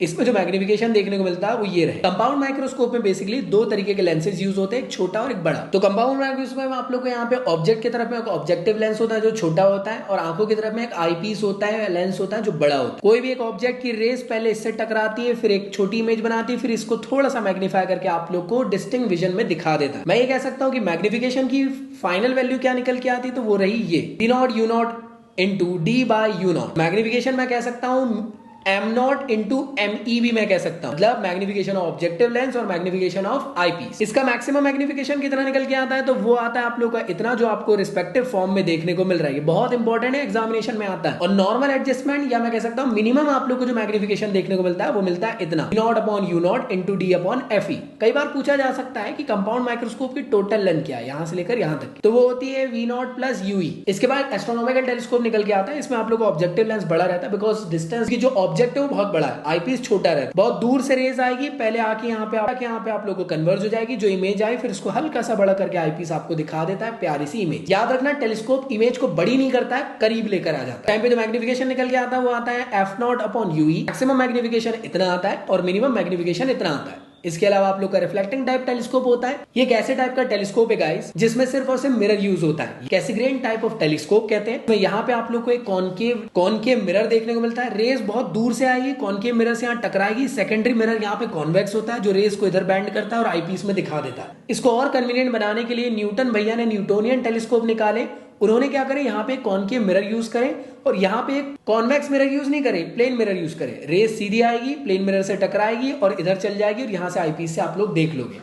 इसमें जो मैग्निफिकेशन देखने को मिलता है वो ये रहे। कंपाउंड माइक्रोस्कोप में बेसिकली दो तरीके के लेंसेज यूज होते हैं, एक छोटा और एक बड़ा। तो कंपाउंड माइक्रोस्कोप में आप लोग को यहाँ पे ऑब्जेक्ट की तरफ में एक ऑब्जेक्टिव लेंस होता है जो छोटा होता है, और आंखों की तरफ में एक आईपीस होता है, लेंस होता है जो बड़ा होता है। कोई भी एक ऑब्जेक्ट की रेस पहले इससे टकराती है, फिर एक छोटी इमेज बनाती है, फिर इसको थोड़ा सा मैग्नीफाई करके आप लोग को डिस्टिंक्ट विजन में दिखा देता है। मैं ये कह सकता हूँ कि मैग्निफिकेशन की फाइनल वैल्यू क्या निकल के आती है, तो वो रही ये d0 u0 into d/u0। Magnification मैं कह सकता हूँ m0 इंटू ME भी मैं कह सकता हूं, मतलब मैग्निफिकेशन ऑफ ऑब्जेक्टिव लेंस और मैग्निफिकेशन ऑफ आईपीस। इसका मैक्सिमम मैग्निफिकेशन कितना निकल के आता है, तो वो आता है आप लोग का इतना, जो आपको रिस्पेक्टिव फॉर्म में देखने को मिल रहा है। बहुत इंपॉर्टेंट है, एग्जामिनेशन में आता है। और नॉर्मल एडजस्टमेंट या मैं कह सकता हूं मिनिमम आप लोग को जो मैग्निफिकेशन देखने को मिलता है वो मिलता है इतना, v0/u0 इंटू d/fe। कई बार पूछा जा सकता है कि कंपाउंड माइक्रोस्कोप की टोटल लेंथ क्या है यहां से लेकर यहां तक, तो वो होती है v0 प्लस ue। इसके बाद एस्ट्रोनॉमिकल टेलीस्कोप निकल के आता है। इसमें आप लोग को ऑब्जेक्टिव लेंस बड़ा रहता है, बिकॉज डिस्टेंस की जो ऑब्जेक्ट है वो बहुत बड़ा है, आईपीस छोटा रहता है। बहुत दूर से रेज आएगी, पहले आके यहाँ पे आप लोग को कन्वर्ज हो जाएगी, जो इमेज आई फिर उसको हल्का सा बड़ा करके आईपीस आपको दिखा देता है प्यारी सी इमेज। याद रखना टेलीस्कोप इमेज को बड़ी नहीं करता है, करीब लेकर आ जाता है। टाइम पे जो मैग्निफिकेशन निकल के आता है वो आता है f0/ue। मैक्सिमम मैग्निफिकेशन इतना आता है और मिनिमम मैग्निफिकेशन इतना आता है। इसके अलावा आप लोग का रिफ्लेक्टिंग टाइप टेलीस्कोप होता है। ये कैसे टाइप का टेलीस्कोप है गाइस, जिसमें सिर्फ और सिर्फ मिरर यूज होता है। कैसिग्रेन टाइप ऑफ टेलीस्कोप कहते हैं। तो यहाँ पे आप लोग को एक कॉनकेव मिरर देखने को मिलता है। रेस बहुत दूर से आएगी, कॉनकेव मिरर से यहाँ टकराएगी। सेकेंडरी मिरर यहाँ पे कॉन्वेक्स होता है जो रेस को इधर बैंड करता है और आईपीस में दिखा देता है। इसको और कन्वीनियंट बनाने के लिए न्यूटन भैया ने न्यूटोनियन टेलीस्कोप निकाले। उन्होंने क्या करे, यहाँ पे कॉनकेव मिरर यूज करें और यहाँ पे एक कॉन्वेक्स मिरर यूज नहीं करे, प्लेन मिरर यूज करे। रेस सीधी आएगी, प्लेन मिरर से टकराएगी और इधर चल जाएगी और यहाँ से आईपीस से आप लोग देख लोगे।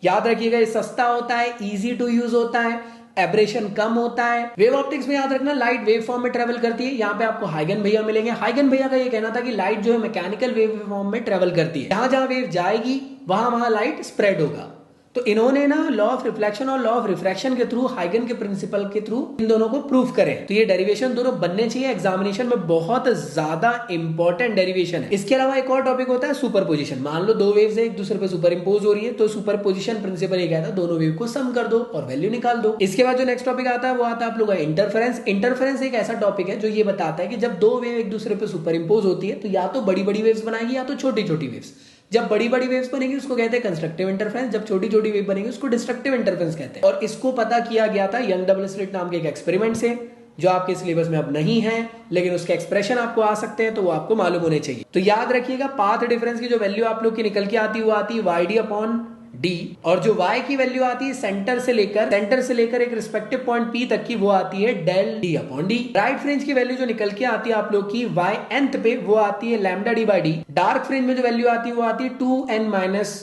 याद रखिएगा ये सस्ता होता है, इजी टू यूज होता है, एब्रेशन कम होता है। वेव ऑप्टिक्स में याद रखना लाइट वेव फॉर्म में ट्रेवल करती है। यहाँ पे आपको हाइगन भैया मिलेंगे। हाइगन भैया का ये कहना था कि लाइट जो है मैकेनिकल वेव फॉर्म में ट्रेवल करती है। जहां जहां वेव जाएगी वहां लाइट स्प्रेड होगा। तो इन्होंने ना लॉ ऑफ रिफ्लेक्शन और लॉ ऑफ रिफ्रैक्शन के थ्रू, हाइगन के प्रिंसिपल के थ्रू इन दोनों को प्रूव करें। तो ये डेरिवेशन दोनों बनने चाहिए। एग्जामिनेशन में बहुत ज्यादा इंपॉर्टेंट डेरिवेशन है। इसके अलावा एक और टॉपिक होता है सुपरपोजिशन। मान लो दो वेव्स एक दूसरे पे सुपर इंपोज हो रही है, तो सुपरपोजिशन प्रिंसिपल ये कहता है दोनों वेव को सम कर दो और वैल्यू निकाल दो। इसके बाद जो नेक्स्ट टॉपिक आता है वो आता है आप लोग का इंटरफेरेंस। इंटरफेरेंस एक ऐसा टॉपिक है जो ये बताता है कि जब दो वेव एक दूसरे पे सुपर इंपोज होती है तो या तो बड़ी बड़ी वेव्स बनाएगी या तो छोटी छोटी वेव्स। जब बड़ी बड़ी वेव्स बनेगी उसको कहते हैं कंस्ट्रक्टिव इंटरफेरेंस, जब छोटी छोटी वेव बनेगी उसको डिस्ट्रक्टिव इंटरफेरेंस कहते हैं। और इसको पता किया गया था यंग डबल स्लिट नाम के एक एक्सपेरिमेंट से, जो आपके सिलेबस में अब नहीं है लेकिन उसके एक्सप्रेशन आपको आ सकते हैं, तो वो आपको मालूम होने चाहिए। तो याद रखिएगा पाथ डिफरेंस की जो वैल्यू आप लोग की निकल के आती है वो आती है YD/D, और जो y की वैल्यू आती है सेंटर से लेकर एक रिस्पेक्टिव पॉइंट P तक की, वो आती है ΔD/D। राइट फ्रिंज की वैल्यू जो निकल के आती है आप लोग की y पे, वो आती है λD/D। डार्क फ्रिंज में जो वैल्यू आती है वो आती है 2n-1।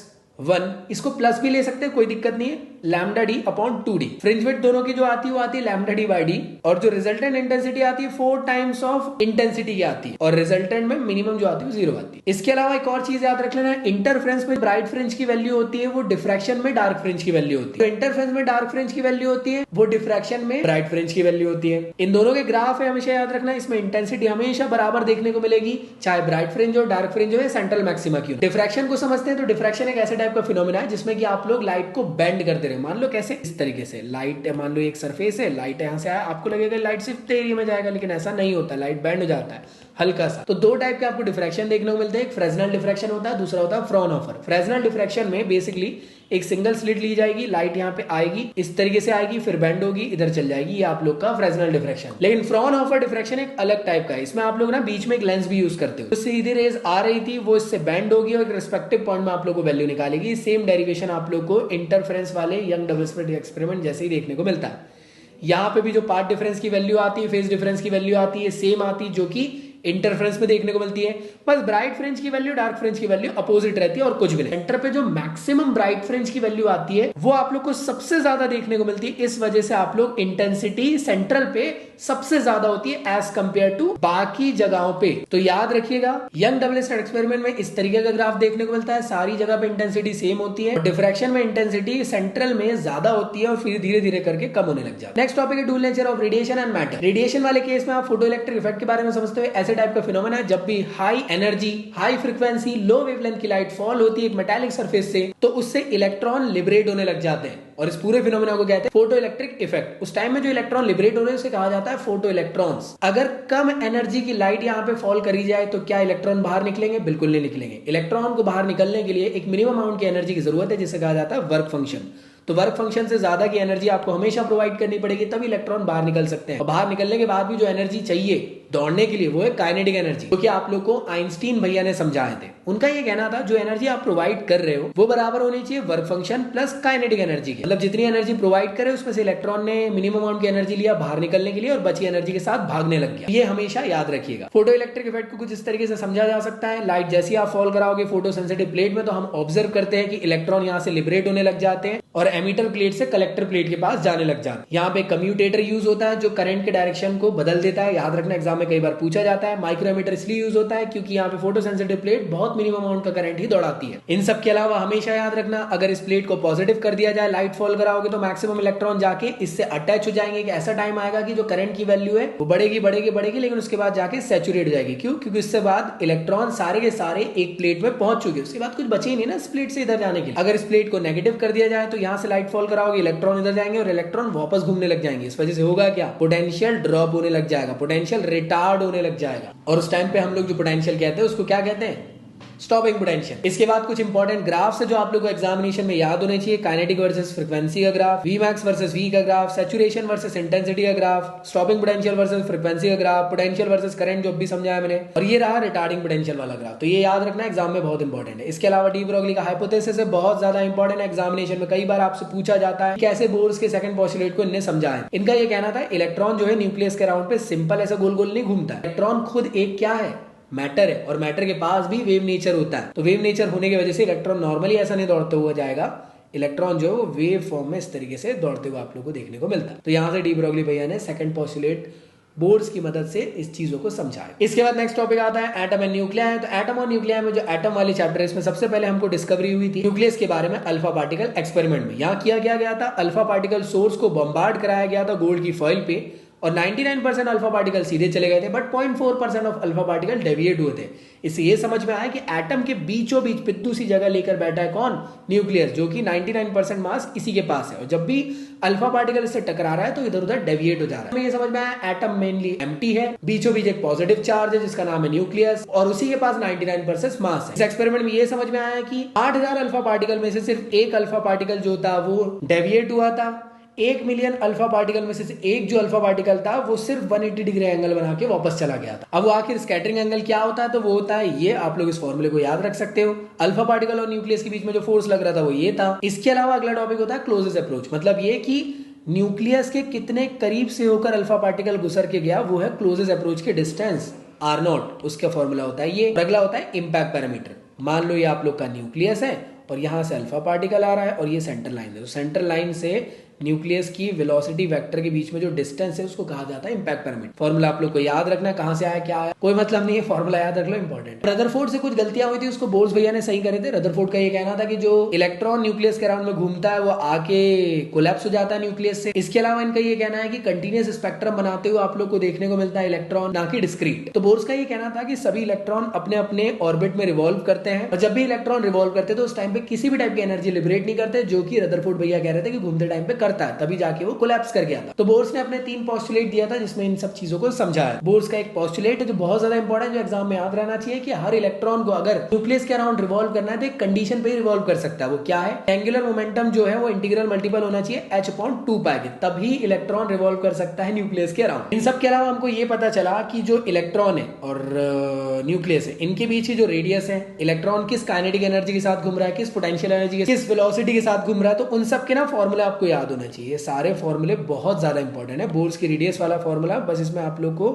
इसको प्लस भी ले सकते हैं, कोई दिक्कत नहीं है, λD/2D। फ्रिंज विड्थ दोनों की जो आती है वो आती है λD/D, और जो रिजल्टेंट इंटेंसिटी आती है 4 टाइम्स ऑफ इंटेंसिटी की आती है, और रिजल्टेंट में मिनिमम जो आती है 0 आती है। इसके अलावा एक और चीज याद रख लेना, इंटरफ्रेंस में ब्राइट फ्रिंज की वैल्यू होती है वो डिफ्रैक्शन में डार्क फ्रिंज की वैल्यू होती है। तो इंटरफ्रेंस में डार्क फ्रिंज की वैल्यू होती है वो डिफ्रैक्शन में ब्राइट फ्रिंज की वैल्यू होती है। इन दोनों के ग्राफ है, हमेशा याद रखना, इसमें इंटेंसिटी हमेशा बराबर देखने को मिलेगी, चाहे ब्राइट फ्रिंज हो डार्क फ्रिंज हो या सेंट्रल मैक्सिमा की हो। डिफ्रैक्शन को समझते हैं तो डिफ्रैक्शन एक ऐसे टाइप का फिनोमेना है जिसमें कि आप लोग लाइट को बेंड करते करें। मान लो कैसे, इस तरीके से लाइट, मान लो एक सरफेस है, लाइट यहाँ से आया, आपको लगेगा लाइट सिर्फ एरिया में जाएगा, लेकिन ऐसा नहीं होता, लाइट बैंड हो जाता है हल्का सा। तो दो टाइप के आपको डिफ्रैक्शन देखने को मिलते हैं, एक फ्रेजनल डिफ्रैक्शन होता है, दूसरा होता है फ्रॉनहोफर। फ्रेजनल डिफ्रैक्शन में बेसिकली एक सिंगल स्लिट ली जाएगी, लाइट यहाँ पे आएगी, इस तरीके से आएगी, फिर बेंड होगी, इधर चल जाएगी, ये आप लोग का फ्रेजनल डिफ्रैक्शन। लेकिन फ्रॉनहोफर डिफ्रैक्शन एक अलग टाइप का है, इसमें आप लोग ना बीच में एक लेंस भी यूज करते हो, तो सीधी रेज आ रही थी, वो इससे बेंड होगी और एक रिस्पेक्टिव पॉइंट में आप लोग को वैल्यू निकालेगी। सेम डेरिवेशन आप लोग को इंटरफेरेंस वाले यंग डबल स्लिट एक्सपेरिमेंट जैसे ही देखने को मिलता है। यहाँ पे भी जो पार्ट डिफरेंस की वैल्यू आती है, फेज डिफरेंस की वैल्यू आती है, सेम आती है, जो कि इंटरफ्रेंस में देखने को मिलती है। बस ब्राइट फ्रिंज की वैल्यू, डार्क फ्रिंज की वैल्यू अपोजिट रहती है और कुछ भी नहीं। सेंटर पे जो मैक्सिमम ब्राइट फ्रिंज की वैल्यू आती है वो आप लोग को सबसे ज्यादा देखने को मिलती है। इस वजह से आप लोग इंटेंसिटी सेंट्रल पे सबसे ज्यादा होती है एज कंपेयर टू बाकी जगहों पे। तो याद रखिएगा, यंग डबल स्लिट एक्सपेरिमेंट में इस तरीके का ग्राफ देखने को मिलता है, सारी जगह पे इंटेंसिटी सेम होती है, डिफ्रैक्शन में इंटेंसिटी सेंट्रल में ज्यादा होती है और फिर धीरे धीरे करके कम होने लग जाती है। नेक्स्ट टॉपिक है dual nature of radiation and matter. Radiation वाले केस में आप फोटो इलेक्ट्रिक इफेक्ट के बारे में समझते हुए ऐसे टाइप का फिनोमेना है, जब भी हाई एनर्जी, हाई फ्रीक्वेंसी, लो वेवलेंथ की लाइट फॉल होती है एक मेटालिक सरफेस से, तो उससे इलेक्ट्रॉन लिबरेट होने लग जाते हैं और इस पूरे फिनोमेना को कहते हैं फोटो इलेक्ट्रिक इफेक्ट। उस टाइम में जो इलेक्ट्रॉन लिबरेट हो रहे हैं उसे कहा जाता है फोटो इलेक्ट्रॉन्स। अगर कम एनर्जी की लाइट यहाँ पे फॉल करी जाए तो क्या इलेक्ट्रॉन बाहर निकलेंगे? बिल्कुल नहीं निकलेंगे। इलेक्ट्रॉन को बाहर निकलने के लिए एक मिनिमम अमाउंट की एनर्जी की जरूरत है, जिसे कहा जाता है वर्क फंक्शन। तो वर्क फंक्शन से ज्यादा की एनर्जी आपको हमेशा प्रोवाइड करनी पड़ेगी, तब इलेक्ट्रॉन बाहर निकल सकते हैं। और बाहर निकलने के बाद भी जो एनर्जी चाहिए दौड़ने के लिए वो है काइनेटिक एनर्जी, जो कि आप लोग को आइंस्टीन भैया ने समझाए थे। उनका ये कहना था जो एनर्जी आप प्रोवाइड कर रहे हो वो बराबर होनी चाहिए work function plus kinetic energy की। मतलब जितनी एनर्जी प्रोवाइड करे उसमें से इलेक्ट्रॉन ने मिनिमम अमाउंट की एनर्जी लिया बाहर निकलने के लिए और बची एनर्जी के साथ भागने लग गया। ये हमेशा याद रखिएगा। फोटो इलेक्ट्रिक इफेक्ट को कुछ इस तरीके से समझा जा सकता है, लाइट जैसी आप फॉल कराओगे फोटो सेंसिटिव प्लेट में तो हम ऑब्जर्व करते हैं कि इलेक्ट्रॉन यहाँ से लिबरेट होने लग जाते हैं और एमिटर प्लेट से कलेक्टर प्लेट के पास जाने लग जाते हैं। यहाँ पे कम्यूटेटर यूज होता है जो करंट के डायरेक्शन को बदल देता है। याद रखना, एग्जाम में कई बार पूछा जाता है। माइक्रोमीटर इसलिए यूज होता है क्योंकि यहाँ पे फोटो सेंसिटिव प्लेट बहुत मिनिमम अमाउंट का करंट ही दौड़ाती है। इन सब के अलावा हमेशा याद रखना, अगर इस प्लेट को पॉजिटिव कर दिया जाए, लाइट फॉल कराओगे तो मैक्सिमम इलेक्ट्रॉन जाके इससे अटैच हो जाएंगे। कि ऐसा टाइम आएगा कि जो करंट की वैल्यू है वो बढ़ेगी बढ़ेगी बढ़ेगी, लेकिन उसके बाद जाके सैचुरेट हो जाएगी। क्यों? क्योंकि इससे बाद इलेक्ट्रॉन सारे के सारे एक प्लेट में पहुंच चुके, उसके बाद कुछ बचे ही नहीं ना इस प्लेट से इधर जाने के लिए। अगर इस प्लेट को नेगेटिव कर दिया जाए तो यहाँ से लाइट फॉल कराओगे, इलेक्ट्रॉन इधर जाएंगे और इलेक्ट्रॉन वापस घूमने लग जाएंगे। इस वजह से होगा क्या? पोटेंशियल ड्रॉप होने लग जाएगा, पोटेंशियल रिटार्ड होने लग जाएगा। और उस टाइम पे हम लोग जो पोटेंशियल कहते हैं उसको क्या कहते हैं? Stopping potential. इसके बाद कुछ इंपॉर्टेंट ग्राफ्स है जो आप लोगों को एग्जामिनेशन में याद होने चाहिए। काइनेटिक वर्सेस फ्रीक्वेंसी का ग्राफ, Vmax वर्सेस V का ग्राफ, सैचुरेशन वर्सेस इंटेंसिटी का graph, stopping potential versus frequency का ग्राफ, पोटेंशियल वर्सेस करंट जो भी समझाया मैंने, और ये रहा रिटार्डिंग पोटेंशियल वाला ग्राफ। तो ये याद रखना, एग्जाम में बहुत इंपॉर्टेंट है। इसके अलावा डी ब्रोगली का हाइपोथेसिस है, बहुत ज्यादा इंपॉर्टेंट है, एग्जामिनेशन में कई बार आपसे पूछा जाता है कैसे बोर्स के सेकंड पोस्टुलेट को इन्हें समझाएं। इनका ये कहना था इलेक्ट्रॉन जो है न्यूक्लियस के अराउंड पे सिंपल ऐसा गोल गोल नहीं घूमता है। इलेक्ट्रॉन खुद एक क्या है? मैटर है, और मैटर के पास भी वेव नेचर होता है। तो वेव नेचर होने की वजह से इलेक्ट्रॉन नॉर्मली ऐसा नहीं दौड़ते हुआ जाएगा, इलेक्ट्रॉन जो है वो वेव फॉर्म में इस तरीके से दौड़ते हुए आप लोग को देखने को मिलता है। तो यहां से डी ब्रोगली भैया ने सेकंड पोस्टुलेट बोर्ड्स की मदद से इस चीजों को समझाया। इसके बाद नेक्स्ट टॉपिक आता है एटम एंड न्यूक्लियाई। तो एटम और न्यूक्लियाई में जो एटम वाली चैप्टर है इसमें सबसे पहले हमको डिस्कवरी हुई थी न्यूक्लियस के बारे में अल्फा पार्टिकल एक्सपेरिमेंट में। यहाँ किया गया था अल्फा पार्टिकल सोर्स को बम्बार्ड कराया गया था गोल्ड की फॉइल पे और 99% अल्फा पार्टिकल सीधे चले गए थे, but 0.4% of alpha particle deviate हुए थे। इससे ये समझ में आया कि एटम के बीचों बीच पिद्दू सी जगह लेकर बैठा है कौन? न्यूक्लियस, जो कि 99% मास इसी के पास है और जब भी अल्फा पार्टिकल इससे टकरा रहा है तो इधर उधर डेविएट हो जा रहा है। हमें ये समझ में आया एटम मेनली एम्प्टी है, बीचों बीच एक पॉजिटिव चार्ज है जिसका नाम है न्यूक्लियस और उसी के पास 99% मास है। इस एक्सपेरिमेंट में ये समझ में आया कि 8000 अल्फा पार्टिकल में से सिर्फ एक अल्फा पार्टिकल जो था वो डेविएट हुआ था। 1 मिलियन अल्फा पार्टिकल में से एक जो अल्फा पार्टिकल था वो सिर्फ 180 डिग्री एंगल बना के वापस चला गया था। अब वो आखिर स्कैटरिंग एंगल क्या होता है? तो वो होता है ये, आप लोग इस फॉर्मूले को याद रख सकते हो। अल्फा पार्टिकल और न्यूक्लियस के बीच में जो फोर्स लग रहा था वो ये था। इसके अलावा अगला टॉपिक होता है क्लोजेस्ट अप्रोच, मतलब ये कि न्यूक्लियस के कितने करीब से होकर अल्फा पार्टिकल गुजर के गया, वो है क्लोजेस्ट अप्रोच के डिस्टेंस R0, उसका फॉर्मूला होता है ये। अगला होता है इंपैक्ट पैरामीटर। मान लो ये आप लोग का न्यूक्लियस है और यहां से अल्फा पार्टिकल आ रहा है और ये सेंटर लाइन है, तो सेंटर लाइन से न्यूक्लियस की वेलोसिटी वेक्टर के बीच में जो डिस्टेंस है उसको कहा जाता है इम्पैक्ट पैरामीटर। फॉर्मूला आप लोग को याद रखना, कहां से आया क्या आया कोई मतलब नहीं है, फॉर्मूला याद रख लो, इंपॉर्टेंट। रदरफोर्ड से कुछ गलतियां हुई थी, उसको बोर्स भैया ने सही करे थे। रदरफोर्ड का ये कहना था कि जो इलेक्ट्रॉन न्यूक्लियस के अराउंड में घूमता है वो आके कोलैप्स हो जाता है न्यूक्लियस से। इसके अलावा इनका ये कहना है कि कंटिन्यूस स्पेक्ट्रम बनाते हुए आप लोग को देखने को मिलता है इलेक्ट्रॉन, ना कि डिस्क्रीट। तो बोर्स का ये कहना था कि सभी इलेक्ट्रॉन अपने अपने ऑर्बिट में रिवॉल्व करते हैं, और जब भी इलेक्ट्रॉन रिवॉल्व करते हैं तो उस टाइम पे किसी भी टाइप की एनर्जी लिबरेट नहीं करते, जो कि रदरफोर्ड भैया कह रहे थे कि घूमते टाइम पे करता है, तभी जाके वो कोलैप्स कर गया था। तो बोर्स ने अपने 3 पोस्टुलेट दिया था जिसमें इन सब चीजों को समझाया। बोर्स का एक पोस्टुलेट है जो बहुत ज्यादा इंपॉर्टेंट, जो एग्जाम में याद रहना चाहिए, कि हर इलेक्ट्रॉन को अगर न्यूक्लियस के अराउंड रिवॉल्व करना है तो एक कंडीशन पे ही रिवॉल्व कर सकता है। वो क्या है? एंगुलर मोमेंटम जो है वो इंटीग्रल मल्टीपल होना चाहिए h/2π के, तभी इलेक्ट्रॉन रिवॉल्व कर सकता है न्यूक्लियस के अराउंड। इन सब के अलावा हमको ये पता चला कि जो इलेक्ट्रॉन है और न्यूक्लियस है, इनके बीच की जो रेडियस है, इलेक्ट्रॉन किस काइनेटिक एनर्जी के साथ घूम रहा है, किस पोटेंशियल एनर्जी के, किस वेलोसिटी के साथ घूम रहा है, तो उन सब के ना फॉर्मूला आपको याद होना चाहिए। सारे फॉर्मूले बहुत ज्यादा इंपॉर्टेंट है। बोर्स की रेडियस वाला फॉर्मूला, बस इसमें आप लोग को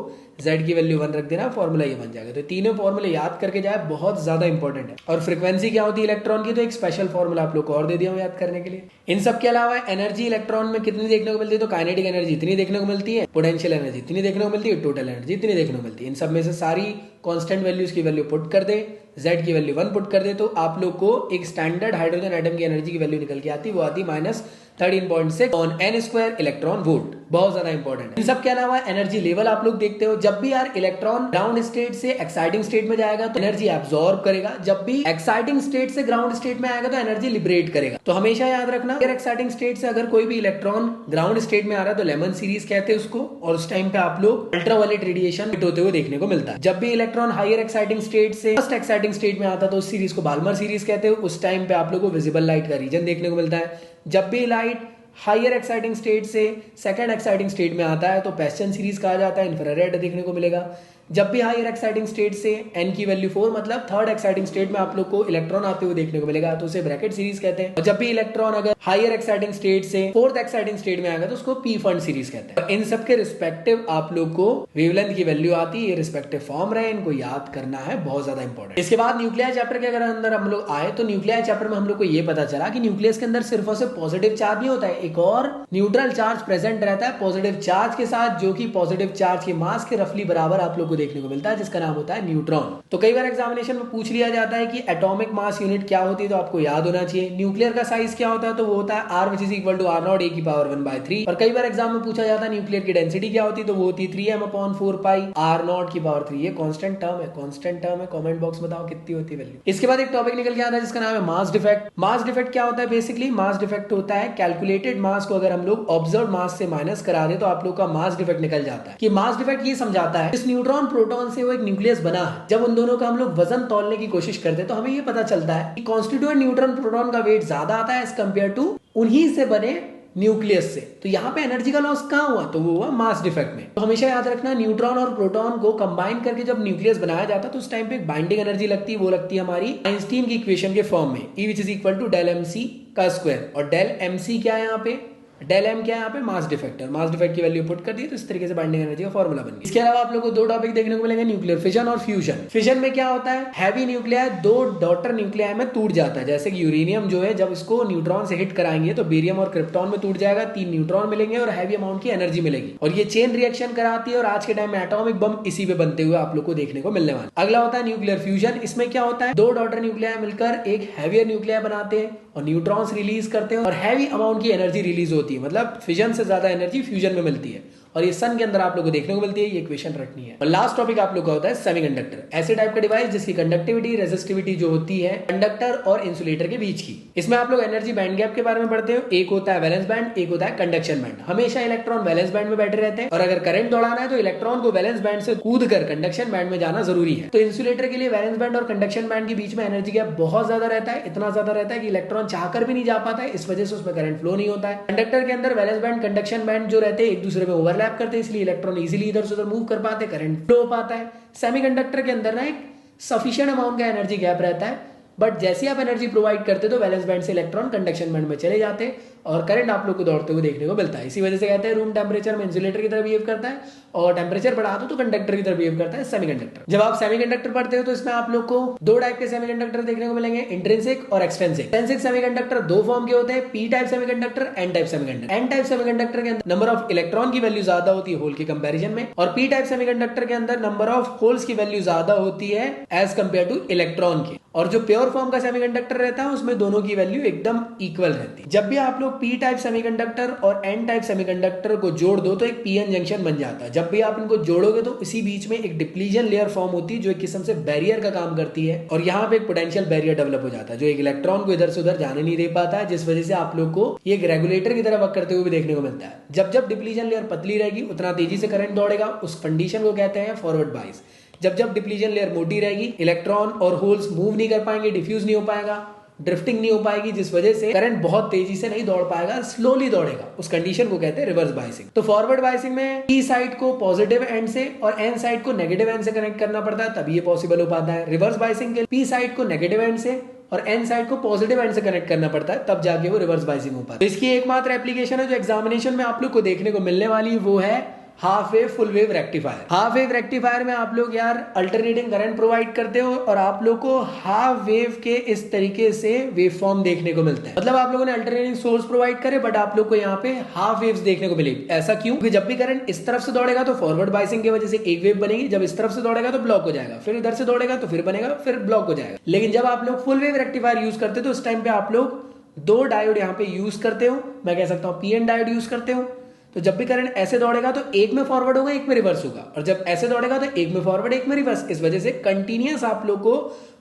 z की वैल्यू 1 रख देना, फॉर्मूला ये बन जाएगा। तो तीनों फॉर्मूले याद करके जाए, बहुत ज्यादा इंपॉर्टेंट है। और फ्रीक्वेंसी क्या होती है इलेक्ट्रॉन की, तो एक स्पेशल फॉर्मूला आप लोग को और दे दिया हूं याद करने के लिए। इन सब के अलावा एनर्जी इलेक्ट्रॉन में कितनी देखने को मिलती है, तो काइनेटिक एनर्जी इतनी देखने को मिलती है, पोटेंशियल एनर्जी इतनी देखने को मिलती है, टोटल एनर्जी इतनी देखने को मिलती है। इन सब में से सारी कांस्टेंट वैल्यूज की वैल्यू पुट कर दे, z की वैल्यू 1 पुट कर दे, तो आप लोग को एक स्टैंडर्ड हाइड्रोजन एटम की एनर्जी की वैल्यू निकल के आती है, वो आती -13.6 ऑन n² इलेक्ट्रॉन वोल्ट। बहुत ज्यादा इंपॉर्टेंट है। इन सब के अलावा एनर्जी लेवल आप लोग देखते हो, जब भी यार इलेक्ट्रॉन ग्राउंड स्टेट से एक्साइटिंग स्टेट में जाएगा तो एनर्जी एब्जॉर्ब करेगा, जब भी एक्साइटिंग स्टेट से ग्राउंड स्टेट में आएगा तो एनर्जी लिबरेट करेगा। तो हमेशा याद रखना, अगर एक्साइटिंग स्टेट से अगर कोई भी इलेक्ट्रॉन ग्राउंड स्टेट में आ रहा है तो लेमन सीरीज कहते हैं उसको, और उस टाइम पे आप लोग अल्ट्रावायलेट रेडिएशन हिट होते हुए देखने को मिलता है। जब भी इलेक्ट्रॉन हायर एक्साइटिंग स्टेट से फर्स्ट एक्साइटिंग स्टेट में आता है तो उस सीरीज को बाल्मर सीरीज कहते हैं, उस टाइम पे आप लोग को विजिबल लाइट का रीजन देखने को मिलता है। जब भी लाइट हायर एक्साइटिंग स्टेट से सेकंड एक्साइटिंग स्टेट में आता है तो पेस्चन सीरीज कहा जाता है, इंफ्रारेड देखने को मिलेगा। जब भी हायर एक्साइटिंग स्टेट से n की वैल्यू 4 मतलब थर्ड एक्साइटिंग स्टेट में आप लोग को इलेक्ट्रॉन आते हुए देखने को मिलेगा, तो उसे ब्रैकेट सीरीज कहते हैं। और जब भी इलेक्ट्रॉन अगर हायर एक्साइटिंग स्टेट से फोर्थ एक्साइटिंग स्टेट में आएगा तो उसको p फंड सीरीज कहते हैं। इन सब के रिस्पेक्टिव आप लोग को वेवलेंथ की वैल्यू आती है, ये रिस्पेक्टिव फॉर्म रहे, इनको याद करना है, बहुत ज्यादा इंपॉर्टेंट। इसके बाद न्यूक्लियर चैप्टर के अगर अंदर हम लोग आए तो न्यूक्लियर चैप्टर में हम लोग को ये पता चला कि न्यूक्लियस के अंदर सिर्फ और सिर्फ पॉजिटिव चार्ज नहीं होता है, एक और न्यूट्रल चार्ज प्रेजेंट रहता है पॉजिटिव चार्ज के साथ, जो कि पॉजिटिव चार्ज के मास के रफली बराबर आप लोग को देखने को मिलता है, जिसका नाम होता है न्यूट्रॉन। तो कई बार एग्जामिनेशन में पूछ लिया जाता है कि एटॉमिक मास यूनिट क्या होती है, तो आपको याद होना चाहिए। न्यूक्लियर का साइज क्या होता है, तो वो होता है r which is equal to r0 a की पावर 1/3। और कई बार एग्जाम में पूछा जाता है न्यूक्लियर की डेंसिटी क्या होती है, तो वो होती है 3m/4π r0 की पावर 3। ये कांस्टेंट टर्म है, कांस्टेंट टर्म है। कमेंट बॉक्स में बताओ कितनी होती है वैल्यू। इसके बाद एक टॉपिक निकल के आता है जिसका नाम है मास डिफेक्ट। मास डिफेक्ट क्या होता है? बेसिकली मास डिफेक्ट होता है कैलकुलेटेड मास को अगर हम लोग ऑब्जर्व मास से माइनस करा दे तो आप लोग का मास डिफेक्ट निकल जाता है। कि मास डिफेक्ट ये समझाता है इस न्यूट्रॉन प्रोटॉन से वो एक न्यूक्लियस बना है, जब उन दोनों का हम लोग वजन तौलने की कोशिश करते हैं तो हमें ये पता चलता है कि कॉन्स्टिट्यूएंट न्यूट्रॉन प्रोटॉन का वेट ज्यादा आता है एज कंपेयर टू उन्हीं से बने न्यूक्लियस से। तो यहाँ पे एनर्जी का लॉस कहाँ हुआ, तो वो हुआ मास डिफेक्ट में। तो हमेशा याद रखना न्यूट्रॉन और प्रोटॉन को कंबाइन करके जब न्यूक्लियस बनाया जाता है तो उस टाइम पे एक बाइंडिंग एनर्जी लगती है, वो लगती है हमारी आइंस्टीन की इक्वेशन के फॉर्म में, E which is equal to del mc का स्क्वायर। और del mc क्या है यहाँ पे, डेल एम क्या है यहाँ पे, मास डिफेक्ट है। मास डिफेक्ट की वैल्यू पुट कर दी तो इस तरीके से बाइंडिंग एनर्जी का फॉर्मूला बन गया। इसके अलावा आप लोगों को 2 टॉपिक देखने को मिलेंगे, न्यूक्लियर फिजन और फ्यूजन। फिजन में क्या होता है, हैवी न्यूक्लियाई 2 डॉटर न्यूक्लियाई में टूट जाता है। जैसे कि यूरेनियम जो है जब इसको न्यूट्रॉन से हिट कराएंगे तो बेरियम और क्रिप्टॉन में टूट जाएगा, 3 न्यूट्रॉन मिलेंगे और हैवी अमाउंट की एनर्जी मिलेगी, और ये चेन रिएक्शन कराती है। और आज के टाइम में एटॉमिक बम इसी पे बनते हुए आप लोग को देखने को मिलने वाला। अगला होता है न्यूक्लियर फ्यूजन। इसमें क्या होता है, 2 डॉटर न्यूक्लियाई मिलकर एक हैवियर न्यूक्लियाई बनाते हैं और न्यूट्रॉन्स रिलीज करते हैं और हैवी अमाउंट की एनर्जी रिलीज होती है, मतलब फिजन से ज्यादा एनर्जी फ्यूजन में मिलती है, और ये सन के अंदर आप लोगों को देखने को मिलती है। ये इक्वेशन रखनी है। और लास्ट टॉपिक आप लोग का होता है सेमीकंडक्टर। ऐसे टाइप का डिवाइस जिसकी कंडक्टिविटी रेजिस्टिविटी जो होती है कंडक्टर और इंसुलेटर के बीच की। इसमें आप लोग एनर्जी बैंड गैप के बारे में पढ़ते हो। एक होता है वैलेंस बैंड, एक होता है कंडक्शन बैंड। हमेशा इलेक्ट्रॉन वैलेंस बैंड में बैठे रहते हैं, और अगर करंट दौड़ाना है तो इलेक्ट्रॉन को वैलेंस बैंड से कूद कर कंडक्शन बैंड में जाना जरूरी है। तो इंसुलेटर के लिए वैलेंस बैंड और कंडक्शन बैंड के बीच में एनर्जी गैप बहुत ज्यादा रहता है, इतना ज्यादा रहता है कि इलेक्ट्रॉन चाहकर भी नहीं जा पाता है, इस वजह से उसमें करंट फ्लो नहीं होता है। कंडक्टर के अंदर वैलेंस बैंड कंडक्शन बैंड जो रहते हैं एक दूसरे में ओवरलैप करते हैं, इसलिए इलेक्ट्रॉन इजीली इधर से उधर मूव कर पाते, करंट फ्लो हो पाता है। सेमीकंडक्टर के अंदर ना एक सफिशिएंट अमाउंट का एनर्जी गैप रहता है, बट जैसे आप एनर्जी प्रोवाइड करते तो वैलेंस बैंड से इलेक्ट्रॉन कंडक्शन बैंड में चले जाते और करंट आप लोग को दौड़ते हुए देखने को मिलता है। इसी वजह से कहते हैं रूम टेम्परेचर में इंसुलेटर की तरह बिहेव करता है और टेम्परेचर बढ़ा दो तो कंडक्टर की तरह बिहेव करता है सेमीकंडक्टर। जब आप सेमीकंडक्टर पढ़ते हो तो इसमें आप लोग को दो टाइप के सेमीकंडक्टर देखने को मिलेंगे, इंट्रिंसिक और एक्सट्रिंसिक। इंट्रिंसिक सेमीकंडक्टर दो फॉर्म के होते हैं, P type semiconductor, N type semiconductor. N type semiconductor के अंदर नंबर ऑफ इलेक्ट्रॉन की वैल्यू ज्यादा होती है होल के कंपैरिजन में, और पी टाइप सेमीकंडक्टर के अंदर नंबर ऑफ होल्स की वैल्यू ज्यादा होती है एज कंपेयर टू इलेक्ट्रॉन की। और जो प्योर फॉर्म का सेमीकंडक्टर रहता है उसमें दोनों की वैल्यू एकदम इक्वल रहती है। जब भी आप लोग पी टाइप सेमीकंडक्टर और एन टाइप सेमीकंडक्टर को जोड़ दो तो एक पीएन जंक्शन बन जाता है। जब भी आप इनको जोड़ोगे तो इसी बीच में एक डिप्लीजन लेयर फॉर्म होती है जो एक किस्म से बैरियर का काम करती है, और यहाँ पे एक पोटेंशियल बैरियर डेवलप हो जाता है जो एक इलेक्ट्रॉन को इधर से उधर जाने नहीं दे पाता है, जिस वजह से आप लोग को ये एक रेगुलेटर की तरह वर्क करते हुए भी देखने को मिलता है। जब जब डिप्लीजन लेयर पतली रहेगी उतना तेजी से करंट दौड़ेगा, उस कंडीशन को कहते हैं फॉरवर्ड बाइस। जब जब डिप्लीजन लेयर मोटी रहेगी इलेक्ट्रॉन और होल्स मूव नहीं कर पाएंगे, डिफ्यूज नहीं हो पाएगा, ड्रिफ्टिंग नहीं हो पाएगी, जिस वजह से करंट बहुत तेजी से नहीं दौड़ पाएगा, स्लोली दौड़ेगा। उस कंडीशन को कहते हैं रिवर्स बाइसिंग। तो फॉरवर्ड बाइसिंग में पी साइड को पॉजिटिव एंड से और एन साइड को नेगेटिव एंड से कनेक्ट करना पड़ता है, तभी ये पॉसिबल हो पाता है। रिवर्स बाइसिंग के पी साइड को नेगेटिव एंड से और एन साइड को पॉजिटिव एंड से कनेक्ट करना पड़ता है, तब जाके वो रिवर्स बाइसिंग हो पाता है। तो इसकी एकमात्र एप्लीकेशन है जो एग्जामिनेशन में आप लोग को देखने को मिलने वाली, वो है half wave full wave rectifier. Half wave rectifier में आप लोग यार अल्टरनेटिंग करंट प्रोवाइड करते हो और आप लोग को हाफ वेव के इस तरीके से वेव फॉर्म देखने को मिलता है। मतलब आप लोगों ने अल्टरनेटिंग सोर्स प्रोवाइड करे बट आप लोग को यहाँ पे हाफ वेव्स देखने को मिलेगी। ऐसा क्यों? क्योंकि जब भी करंट इस तरफ से दौड़ेगा तो फॉरवर्ड बाइसिंग की वजह से एक वेव बनेगी, जब इस तरफ से दौड़ेगा तो ब्लॉक हो जाएगा, फिर इधर से दौड़ेगा तो फिर बनेगा, फिर ब्लॉक हो जाएगा। लेकिन जब आप लोग फुल वेव रेक्टिफायर यूज करते हो तो उस टाइम पे आप लोग दो डायोड यहाँ पे यूज करते हो, मैं कह सकता हूँ पीएन डायोड यूज करते हो। तो जब भी करंट ऐसे दौड़ेगा तो एक में फॉरवर्ड होगा एक में रिवर्स होगा, और जब ऐसे दौड़ेगा तो एक में फॉरवर्ड एक में रिवर्स। इस वजह से कंटिन्यूअस आप लोग को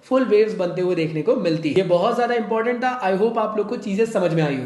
फुल वेव्स बनते हुए देखने को मिलती है। ये बहुत ज्यादा इंपॉर्टेंट था। आई होप आप लोग को चीजें समझ में आई हो।